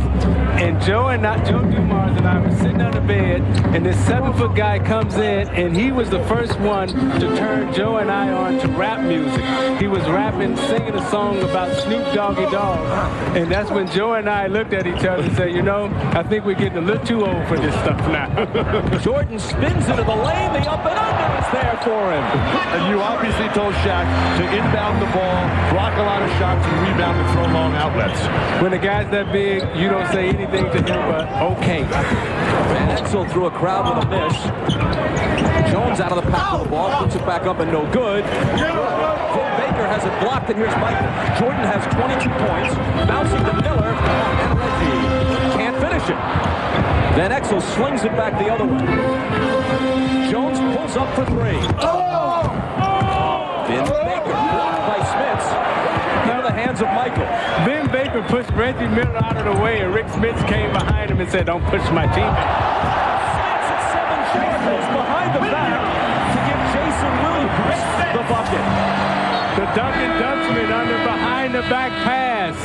And Joe Dumars and I were sitting on the bed, and this 7-foot guy comes in, and he was the first one to turn Joe and I on to rap music. He was rapping, singing a song about Snoop Doggy Dogg. And that's when Joe and I looked at each other and said, you know, I think we're getting a little too old for this stuff now. Jordan spins into the lane. The up and under is there for him. And you obviously told Shaq to inbound the ball, block a lot of shots, and rebound and throw long outlets. When the guy's that big, you don't say anything to him but okay. Van Exel threw a crowd with a miss. Jones out of the pack with the ball, puts it back up and no good. Vin Baker has it blocked, and here's Michael. Jordan has 22 points, bouncing to Miller, and Reggie can't finish it. Van Exel slings it back the other way. Jones pulls up for 3. Vin Baker blocked by Smits into the hands of Michael. Vin Baker pushed Reggie Miller out of the way, and Rick Smits came behind him and said, don't push my teammate. Smits at 7 charges behind the back to give Jayson Williams the bucket. The Duncan Dutchman on the behind-the-back pass.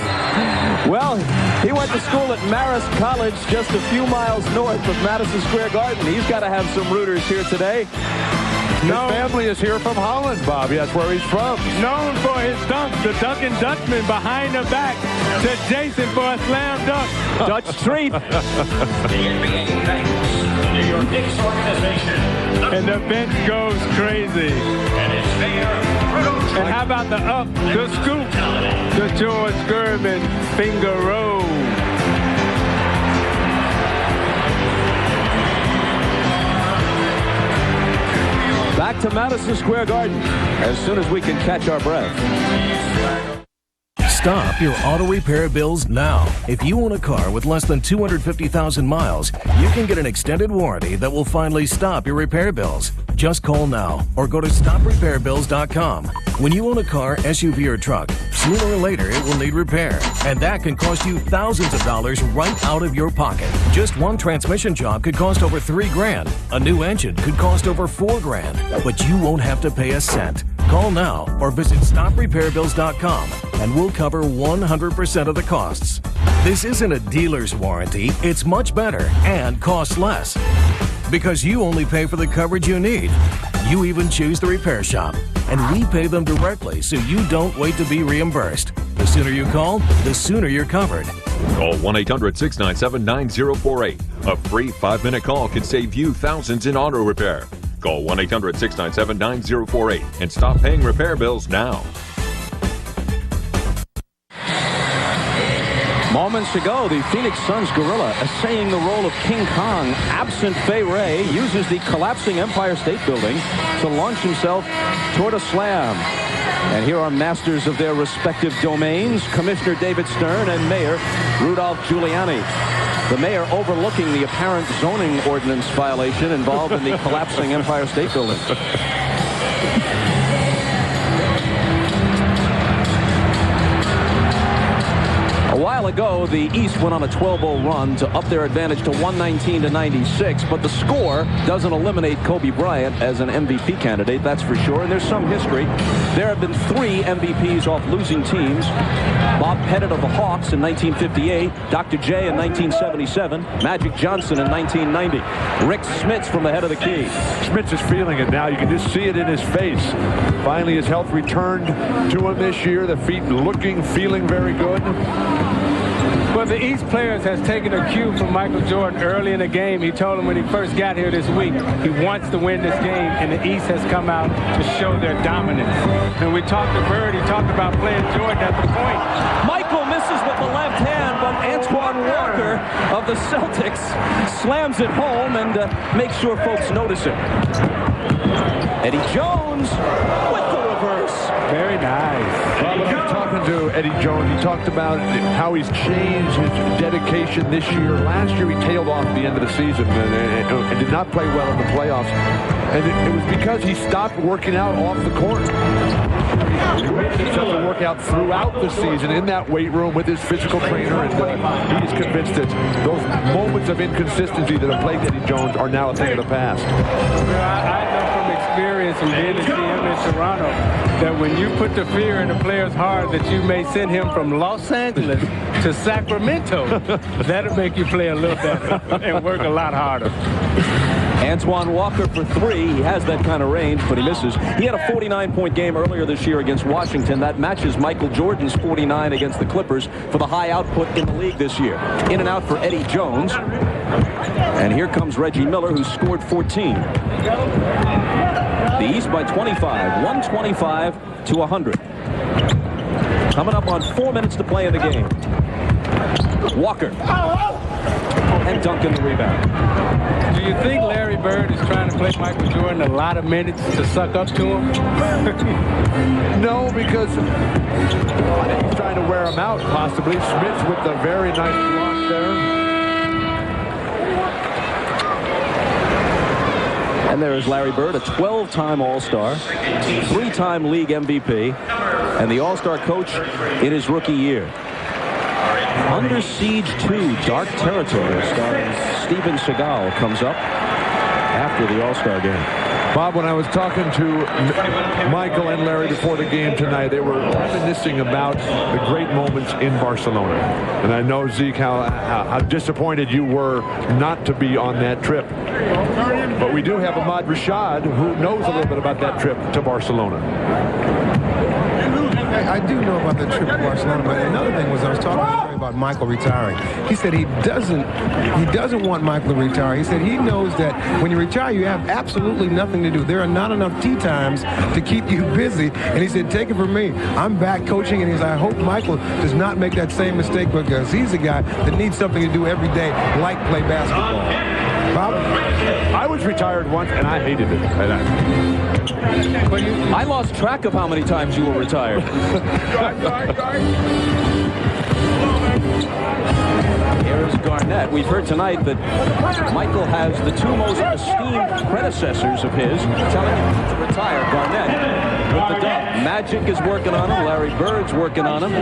Well, he went to school at Marist College just a few miles north of Madison Square Garden. He's got to have some rooters here today. His family is here from Holland, Bobby. That's where he's from. Known for his dunk, the Duncan Dutchman behind the back to Jayson for a slam dunk. Dutch treat. The NBA thanks the New York Knicks organization. And the bench goes crazy. And it's Mayor Bruno. And how about the up, the scoop, the George Gervin finger roll. Back to Madison Square Garden as soon as we can catch our breath. Stop your auto repair bills now. If you own a car with less than 250,000 miles, you can get an extended warranty that will finally stop your repair bills. Just call now or go to stoprepairbills.com. When you own a car, SUV, or truck, sooner or later it will need repair, and that can cost you thousands of dollars right out of your pocket. Just one transmission job could cost over $3,000. A new engine could cost over $4,000, but you won't have to pay a cent. Call now or visit stoprepairbills.com and we'll cover 100% of the costs. This isn't a dealer's warranty. It's much better and costs less because you only pay for the coverage you need. You even choose the repair shop, and we pay them directly so you don't wait to be reimbursed. The sooner you call, the sooner you're covered. Call 1-800-697-9048. A free 5-minute call can save you thousands in auto repair. Call 1-800-697-9048 and stop paying repair bills now. Moments ago, the Phoenix Suns gorilla, essaying the role of King Kong, absent Fay Ray, uses the collapsing Empire State Building to launch himself toward a slam. And here are masters of their respective domains, Commissioner David Stern and Mayor Rudolph Giuliani. The mayor overlooking the apparent zoning ordinance violation involved in the collapsing Empire State Building. A while ago, the East went on a 12-0 run to up their advantage to 119-96, but the score doesn't eliminate Kobe Bryant as an MVP candidate, that's for sure, and there's some history. There have been 3 MVPs off losing teams. Bob Pettit of the Hawks in 1958, Dr. J in 1977, Magic Johnson in 1990. Rick Smits from the head of the key. Smits is feeling it now. You can just see it in his face. Finally, his health returned to him this year. The feet looking, feeling very good. Well, the East players has taken a cue from Michael Jordan early in the game. He told him when he first got here this week, he wants to win this game, and the East has come out to show their dominance. And we talked to Bird, he talked about playing Jordan at the point. Michael misses with the left hand, but Antoine Walker of the Celtics slams it home and makes sure folks notice it. Eddie Jones with the reverse. Very nice. Well, I'm talking to Eddie Jones. He talked about how he's changed his dedication this year. Last year, he tailed off at the end of the season and did not play well in the playoffs. And it was because he stopped working out off the court. He made himself to work out throughout the season in that weight room with his physical trainer, and he's convinced that those moments of inconsistency that have plagued Eddie Jones are now a thing of the past. I know from experience from being to see him in Toronto that when you put the fear in the player's heart that you may send him from Los Angeles to Sacramento, that'll make you play a little better and work a lot harder. Antoine Walker for 3. He has that kind of range, but he misses. He had a 49-point game earlier this year against Washington. That matches Michael Jordan's 49 against the Clippers for the high output in the league this year. In and out for Eddie Jones. And here comes Reggie Miller, who scored 14. The East by 25, 125-100. Coming up on 4 minutes to play in the game. Walker. And Duncan the rebound. Do you think Larry Bird is trying to play Michael Jordan a lot of minutes to suck up to him? No, because I think he's trying to wear him out, possibly. Smits with the very nice block there. And there is Larry Bird, a 12-time All-Star, 3-time league MVP, and the All-Star coach in his rookie year. Under Siege 2, Dark Territory, starring Steven Seagal, comes up after the All-Star game. Bob, when I was talking to Michael and Larry before the game tonight, they were reminiscing about the great moments in Barcelona. And I know, Zeke, how disappointed you were not to be on that trip. But we do have Ahmad Rashad, who knows a little bit about that trip to Barcelona. I do know about the trip to Barcelona, but another thing was I was talking to Larry about Michael retiring. He said he doesn't want Michael to retire. He said he knows that when you retire, you have absolutely nothing to do. There are not enough tee times to keep you busy. And he said, take it from me. I'm back coaching, and he said, I hope Michael does not make that same mistake because he's a guy that needs something to do every day, like play basketball. Bob? I was retired once, and I hated it. I lost track of how many times you were retired. Here is Garnett. We've heard tonight that Michael has the two most esteemed predecessors of his telling him to retire. Garnett with the dunk. Magic is working on him. Larry Bird's working on him.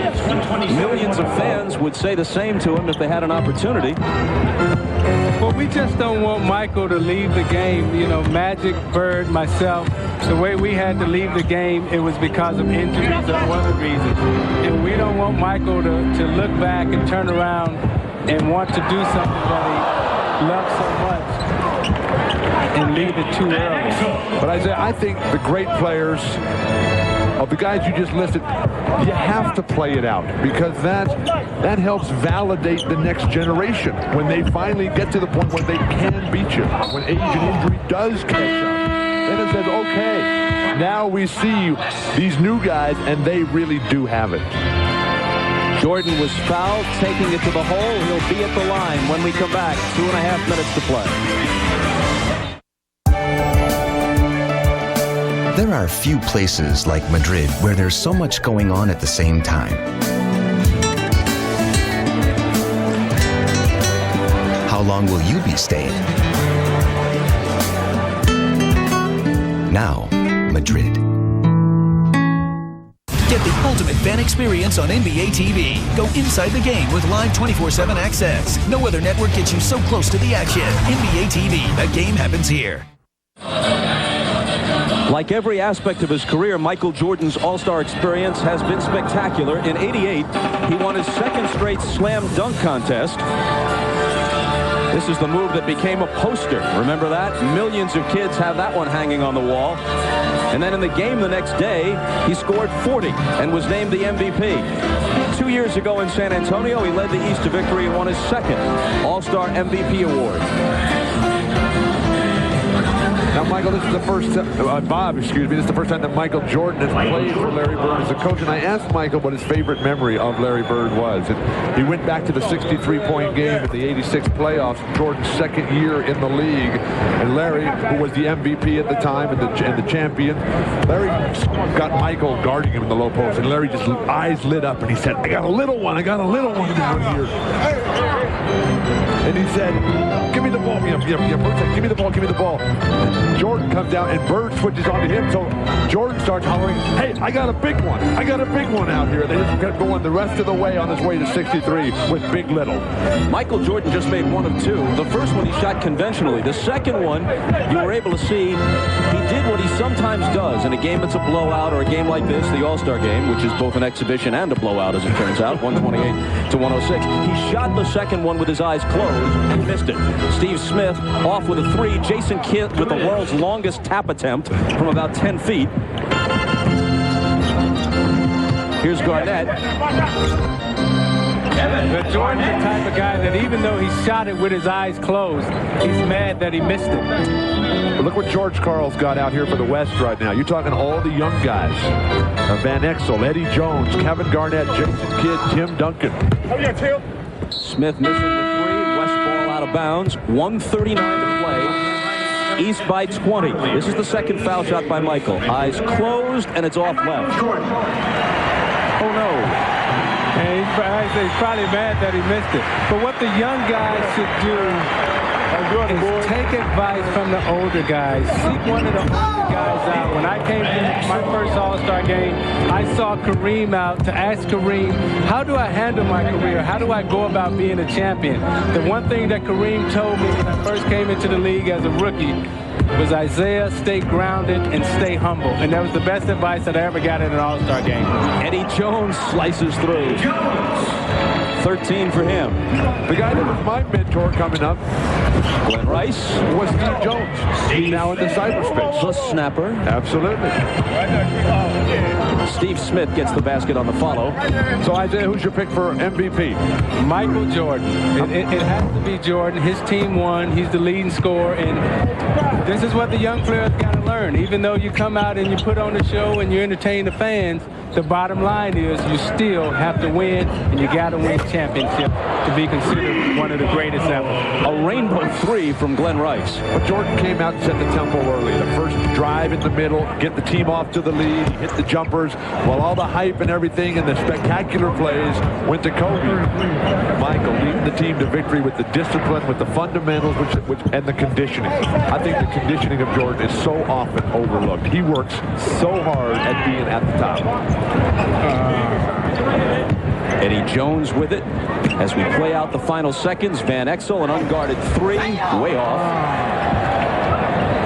Millions of fans would say the same to him if they had an opportunity. Well, we just don't want Michael to leave the game. You know, Magic, Bird, myself, the way we had to leave the game, it was because of injuries or other reasons. And we don't want Michael to look back and turn around and want to do something that he loves so much and leave it too early. But I think the great players, of the guys you just listed, you have to play it out because that helps validate the next generation when they finally get to the point where they can beat you. When age and injury does catch up, then it says, okay, now we see these new guys, and they really do have it. Jordan was fouled, taking it to the hole. He'll be at the line when we come back. 2.5 minutes to play. There are few places like Madrid where there's so much going on at the same time. How long will you be staying? Now, Madrid. Get the ultimate fan experience on NBA TV. Go inside the game with live 24/7 access. No other network gets you so close to the action. NBA TV, the game happens here. Like every aspect of his career, Michael Jordan's All-Star experience has been spectacular. In '88, he won his second straight slam dunk contest. This is the move that became a poster. Remember that? Millions of kids have that one hanging on the wall. And then in the game the next day, he scored 40 and was named the MVP. 2 years ago in San Antonio, he led the East to victory and won his second All-Star MVP award. Now, Michael, this is the first Bob, excuse me, this is the first time that Michael Jordan has played for Larry Bird as a coach. And I asked Michael what his favorite memory of Larry Bird was. And he went back to the 63-point game in the '86 playoffs, Jordan's second year in the league. And Larry, who was the MVP at the time and the champion, Larry got Michael guarding him in the low post. And Larry just eyes lit up and he said, I got a little one down here. And he said, give me the ball. Bird said, give me the ball, give me the ball. Jordan comes down and Bird switches onto him. So Jordan starts hollering, hey, I got a big one. I got a big one out here. They just kept going the rest of the way on his way to 63 with Big Little. Michael Jordan just made one of two. The first one he shot conventionally. The second one, you were able to see he did what he sometimes does in a game that's a blowout or a game like this, the All-Star game, which is both an exhibition and a blowout as it turns out, 128 to 106. He shot the second one with his eyes closed and missed it. Steve Smith off with a three. Jayson with the world's longest tap attempt from about 10 feet. Here's Garnett. But Jordan's the type of guy that even though he shot it with his eyes closed, he's mad that he missed it. But look what George Karl's got out here for the West right now. You're talking all the young guys. Van Exel, Eddie Jones, Kevin Garnett, Jason Kidd, Tim Duncan. Smith missing the three. West ball out of bounds. 1:39 to play. East by 20. This is the second foul shot by Michael. Eyes closed, and it's off left. Oh, no. And he's probably mad that he missed it. But what the young guys should do is take advice from the older guys. Seek one of the older guys out. When I came to my first All-Star game, I saw Kareem out to ask Kareem, how do I handle my career? How do I go about being a champion? The one thing that Kareem told me when I first came into the league as a rookie was Isaiah, stay grounded and stay humble. And that was the best advice that I ever got in an All-Star game. Eddie Jones slices through. 13 for him. The guy that was my mentor coming up, Glenn Rice, was Steve Jones. He's now in the cyberspace. The snapper. Absolutely. Steve Smits gets the basket on the follow. So, Isaiah, who's your pick for MVP? Michael Jordan. It has to be Jordan. His team won. He's the leading scorer. And this is what the young players got to learn. Even though you come out and you put on the show and you entertain the fans, the bottom line is you still have to win, and you got to win championship to be considered one of the greatest ever. A rainbow three from Glenn Rice. But Jordan came out and set the tempo early. The first drive in the middle, get the team off to the lead, hit the jumpers, while all the hype and everything and the spectacular plays went to Kobe. Michael leading the team to victory with the discipline, with the fundamentals, and the conditioning. I think the conditioning of Jordan is so often overlooked. He works so hard at being at the top. Eddie Jones with it as we play out the final seconds. Van Exel, an unguarded three, way off.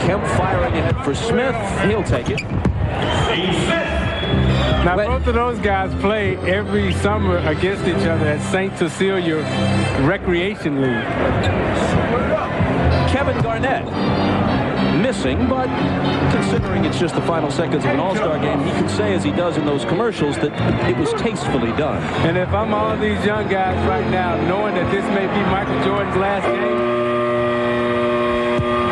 Kemp firing ahead for Smith. He'll take it. Now, both of those guys play every summer against each other at St. Cecilia Recreation League. Kevin Garnett missing, but considering it's just the final seconds of an All-Star game, he can say, as he does in those commercials, that it was tastefully done. And if I'm all these young guys right now, knowing that this may be Michael Jordan's last game,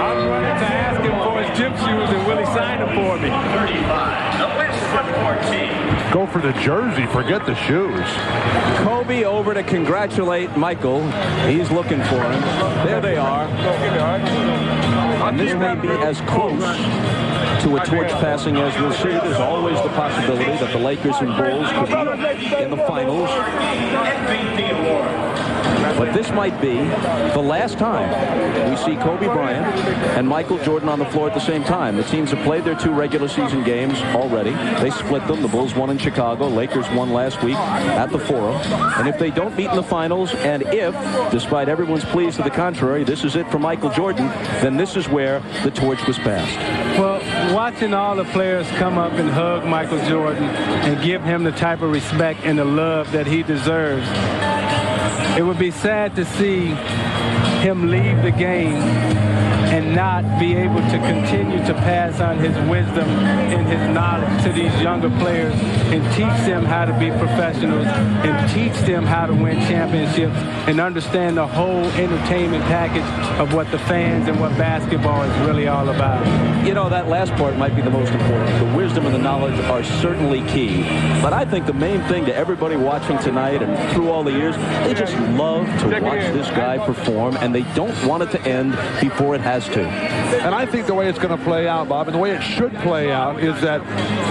I'm running to ask him for his gym shoes, and will he sign them for me? 35, the West 14. Go for the jersey, forget the shoes. Kobe over to congratulate Michael. He's looking for him. There they are. And this may be as close to a torch passing as we'll see. There's always the possibility that the Lakers and Bulls could be in the finals. But this might be the last time we see Kobe Bryant and Michael Jordan on the floor at the same time. The teams have played their 2 regular season games already. They split them. The Bulls won in Chicago. Lakers won last week at the Forum. And if they don't meet in the finals, and if, despite everyone's pleas to the contrary, this is it for Michael Jordan, then this is where the torch was passed. Well, watching all the players come up and hug Michael Jordan and give him the type of respect and the love that he deserves, it would be sad to see him leave the game and not be able to continue to pass on his wisdom and his knowledge to these younger players and teach them how to be professionals and teach them how to win championships and understand the whole entertainment package of what the fans and what basketball is really all about. You know, that last part might be the most important. The wisdom and the knowledge are certainly key. But I think the main thing to everybody watching tonight and through all the years, they just love to watch this guy perform, and they don't want it to end before it has to. And I think the way it's going to play out, Bob, and the way it should play out is that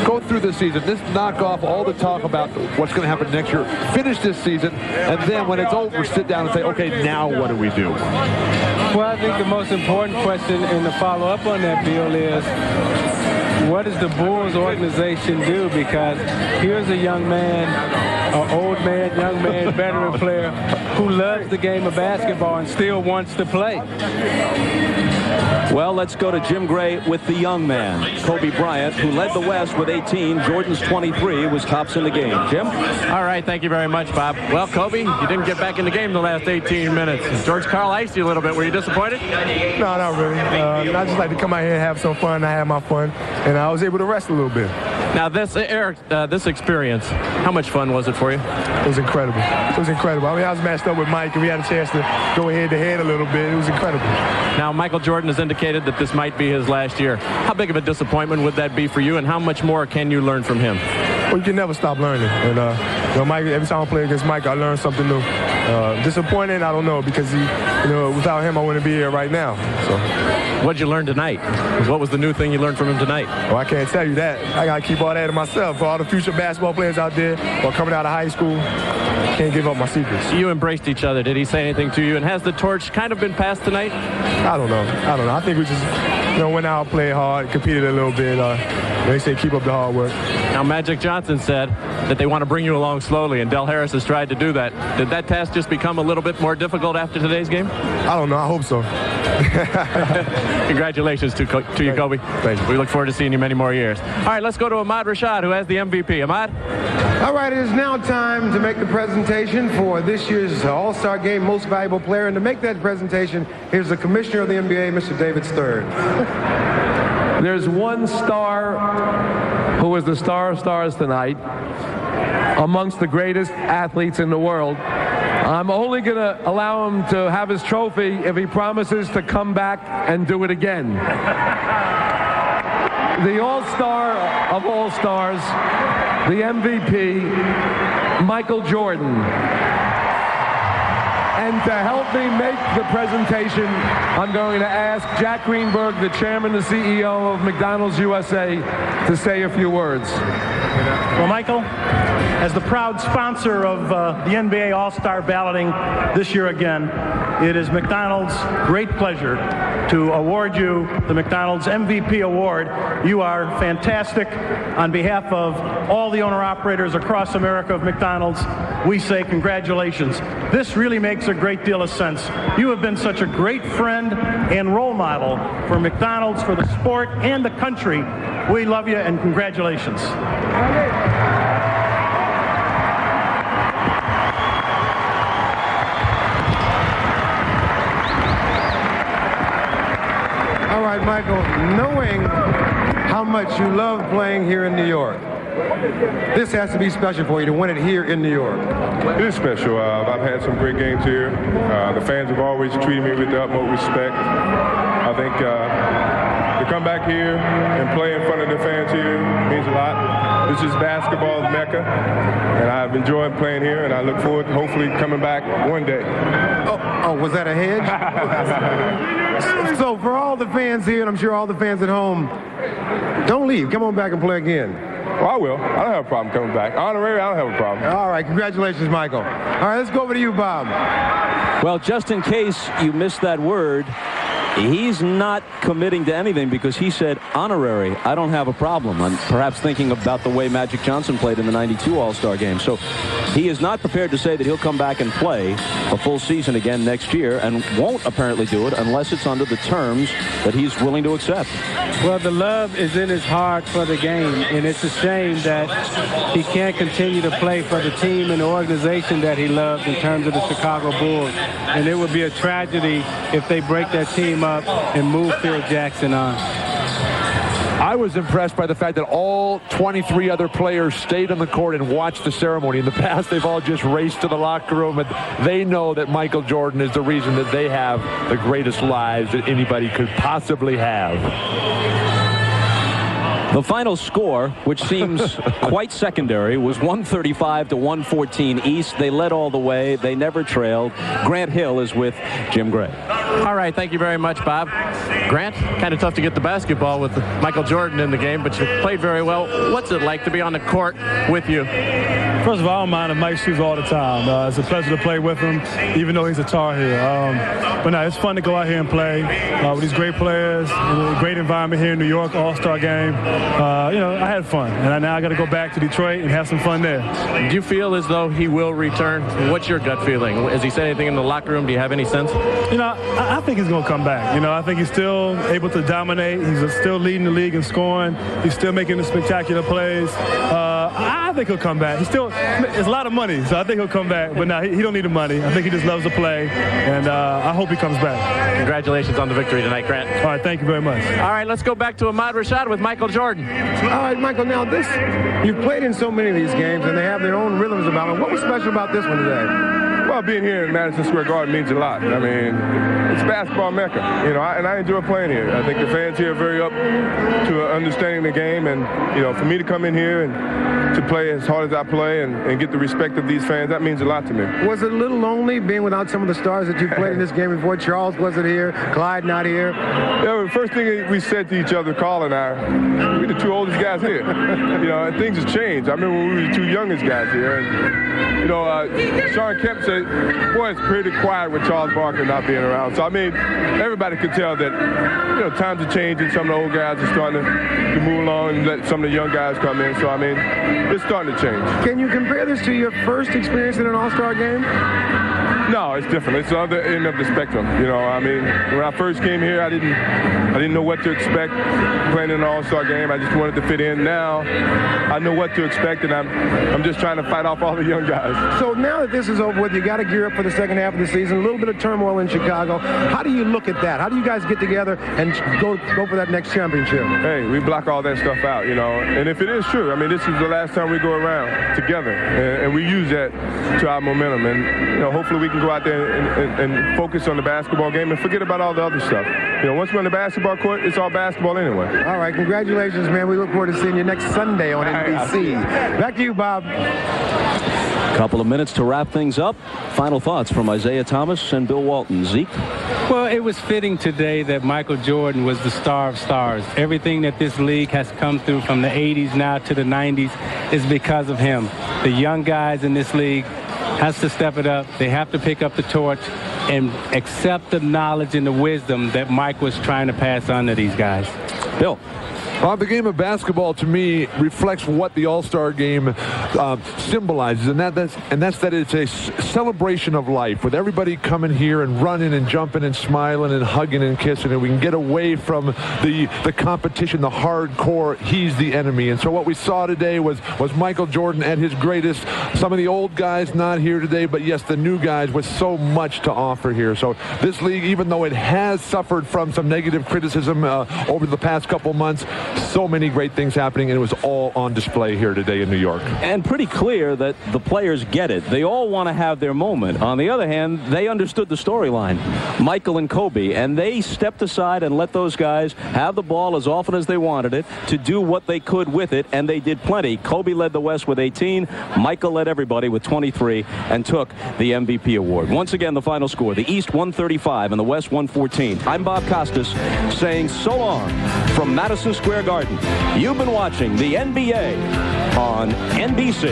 go through the season, just knock off all the talk about what's going to happen next year, finish this season, and then when it's over, sit down and say, okay, now what do we do? Well, I think the most important question and the follow-up on that, Bill, is what does the Bulls organization do? Because here's a young man, an old man, young man, veteran player who loves the game of basketball and still wants to play. Well, let's go to Jim Gray with the young man, Kobe Bryant, who led the West with 18. Jordan's 23, was tops in the game. Jim? All right, thank you very much, Bob. Well, Kobe, you didn't get back in the game the last 18 minutes. George Karl iced you a little bit. Were you disappointed? No, not really. I just like to come out here and have some fun. I had my fun, and I was able to rest a little bit. Now, this, Eric, this experience, how much fun was it for you? It was incredible. It was incredible. I mean, I was matched up with Mike, and we had a chance to go head-to-head a little bit. It was incredible. Now, Michael Jordan has indicated that this might be his last year. How big of a disappointment would that be for you, and how much more can you learn from him? Well, you can never stop learning. And, Mike, every time I play against Mike, I learn something new. Disappointed, I don't know, because without him, I wouldn't be here right now. So. What'd you learn tonight? What was the new thing you learned from him tonight? Well, I can't tell you that. I got to keep all that to myself. For all the future basketball players out there or coming out of high school, can't give up my secrets. You embraced each other. Did he say anything to you? And has the torch kind of been passed tonight? I don't know. I think we just went out, played hard, competed a little bit. They say keep up the hard work. Now, Magic Johnson said that they want to bring you along slowly, and Del Harris has tried to do that. Did that task just become a little bit more difficult after today's game? I don't know. I hope so. Congratulations to you, Kobe. Thank you. We look forward to seeing you many more years. All right, let's go to Ahmad Rashad, who has the MVP. Ahmad? All right, it is now time to make the presentation for this year's All-Star Game Most Valuable Player. And to make that presentation, here's the Commissioner of the NBA, Mr. David Stern. There's one star who is the star of stars tonight, amongst the greatest athletes in the world. I'm only going to allow him to have his trophy if he promises to come back and do it again. The all-star of all stars, the MVP, Michael Jordan. And to help me make the presentation, I'm going to ask Jack Greenberg, the chairman and CEO of McDonald's USA, to say a few words. Well, Michael, as the proud sponsor of the NBA All-Star balloting this year again, it is McDonald's great pleasure to award you the McDonald's MVP award. You are fantastic. On behalf of all the owner-operators across America of McDonald's, we say congratulations. This really makes a great deal of sense. You have been such a great friend and role model for McDonald's, for the sport, and the country. We love you, and congratulations. All right, Michael, knowing how much you love playing here in New York, this has to be special for you to win it here in New York. It is special. I've had some great games here. The fans have always treated me with the utmost respect. I think to come back here and play in front of the fans here means a lot. This is basketball's Mecca, and I've enjoyed playing here, and I look forward to hopefully coming back one day. Oh, was that a hedge? So for all the fans here, and I'm sure all the fans at home, don't leave. Come on back and play again. Well, I will. I don't have a problem coming back. Honorary, I don't have a problem. All right, congratulations, Michael. All right, let's go over to you, Bob. Well, just in case you missed that word, he's not committing to anything because he said honorary. I don't have a problem. I'm perhaps thinking about the way Magic Johnson played in the '92 All-Star game. So he is not prepared to say that he'll come back and play a full season again next year, and won't apparently do it unless it's under the terms that he's willing to accept. Well, the love is in his heart for the game, and it's a shame that he can't continue to play for the team and the organization that he loves in terms of the Chicago Bulls. And it would be a tragedy if they break that team up and move Phil Jackson on. I was impressed by the fact that all 23 other players stayed on the court and watched the ceremony. In the past, they've all just raced to the locker room, and they know that Michael Jordan is the reason that they have the greatest lives that anybody could possibly have. The final score, which seems quite secondary, was 135 to 114 East. They led all the way. They never trailed. Grant Hill is with Jim Gray. All right, thank you very much, Bob. Grant, kind of tough to get the basketball with Michael Jordan in the game, but you played very well. What's it like to be on the court with you? First of all, I don't mind Mike's shoes all the time. It's a pleasure to play with him, even though he's a Tar Heel. But no, it's fun to go out here and play with these great players, a great environment here in New York, All-Star game. I had fun, and now I got to go back to Detroit and have some fun there. Do you feel as though he will return? What's your gut feeling? Has he said anything in the locker room? Do you have any sense? I think he's going to come back. I think he's still able to dominate. He's still leading the league in scoring. He's still making the spectacular plays. I think he'll come back. It's a lot of money, so I think he'll come back. But no, he don't need the money. I think he just loves to play, and I hope he comes back. Congratulations on the victory tonight, Grant. All right, thank you very much. All right, let's go back to Ahmad Rashad with Michael Jordan. All right, Michael, now you've played in so many of these games, and they have their own rhythms about them. What was special about this one today? Well, being here in Madison Square Garden means a lot. I mean, it's basketball Mecca, and I enjoy playing here. I think the fans here are very up to understanding the game, and, for me to come in here and to play as hard as I play and get the respect of these fans, that means a lot to me. Was it a little lonely being without some of the stars that you played in this game before? Charles wasn't here, Clyde not here. Yeah, the first thing we said to each other, Carl and I, we're the two oldest guys here. And things have changed. I remember when we were the two youngest guys here. And, Shawn Kemp boy, it's pretty quiet with Charles Barkley not being around. So, I mean, everybody could tell that, you know, times are changing. Some of the old guys are starting to move along and let some of the young guys come in. So, I mean, it's starting to change. Can you compare this to your first experience in an All-Star game? No, it's different. It's the other end of the spectrum. You know, I mean, when I first came here, I didn't know what to expect playing in an All-Star game. I just wanted to fit in. Now, I know what to expect, and I'm just trying to fight off all the young guys. So now that this is over with, you got to gear up for the second half of the season. A little bit of turmoil in Chicago. How do you look at that? How do you guys get together and go for that next championship? Hey, we block all that stuff out, you know. And if it is true, I mean, this is the last time we go around together, and we use that to our momentum. And you know, hopefully we can go out there and focus on the basketball game and forget about all the other stuff. You know, once we're on the basketball court, it's all basketball anyway. All right, congratulations, man. We look forward to seeing you next Sunday on NBC. Back to you, Bob. Couple of minutes to wrap things up. Final thoughts from Isaiah Thomas and Bill Walton. Zeke? Well, it was fitting today that Michael Jordan was the star of stars. Everything that this league has come through from the 80s now to the 90s is because of him. The young guys in this league has to step it up. They have to pick up the torch and accept the knowledge and the wisdom that Mike was trying to pass on to these guys. Bill? The game of basketball, to me, reflects what the All-Star game symbolizes, and that's that it's a celebration of life, with everybody coming here and running and jumping and smiling and hugging and kissing, and we can get away from the competition, the hardcore, he's the enemy. And so what we saw today was Michael Jordan at his greatest. Some of the old guys not here today, but yes, the new guys with so much to offer here. So this league, even though it has suffered from some negative criticism over the past couple months, so many great things happening, and it was all on display here today in New York. And pretty clear that the players get it. They all want to have their moment. On the other hand, they understood the storyline, Michael and Kobe, and they stepped aside and let those guys have the ball as often as they wanted it to do what they could with it, and they did plenty. Kobe led the West with 18. Michael led everybody with 23 and took the MVP award. Once again, the final score, the East 135 and the West 114. I'm Bob Costas saying so long from Madison Square Garden. You've been watching the NBA on NBC.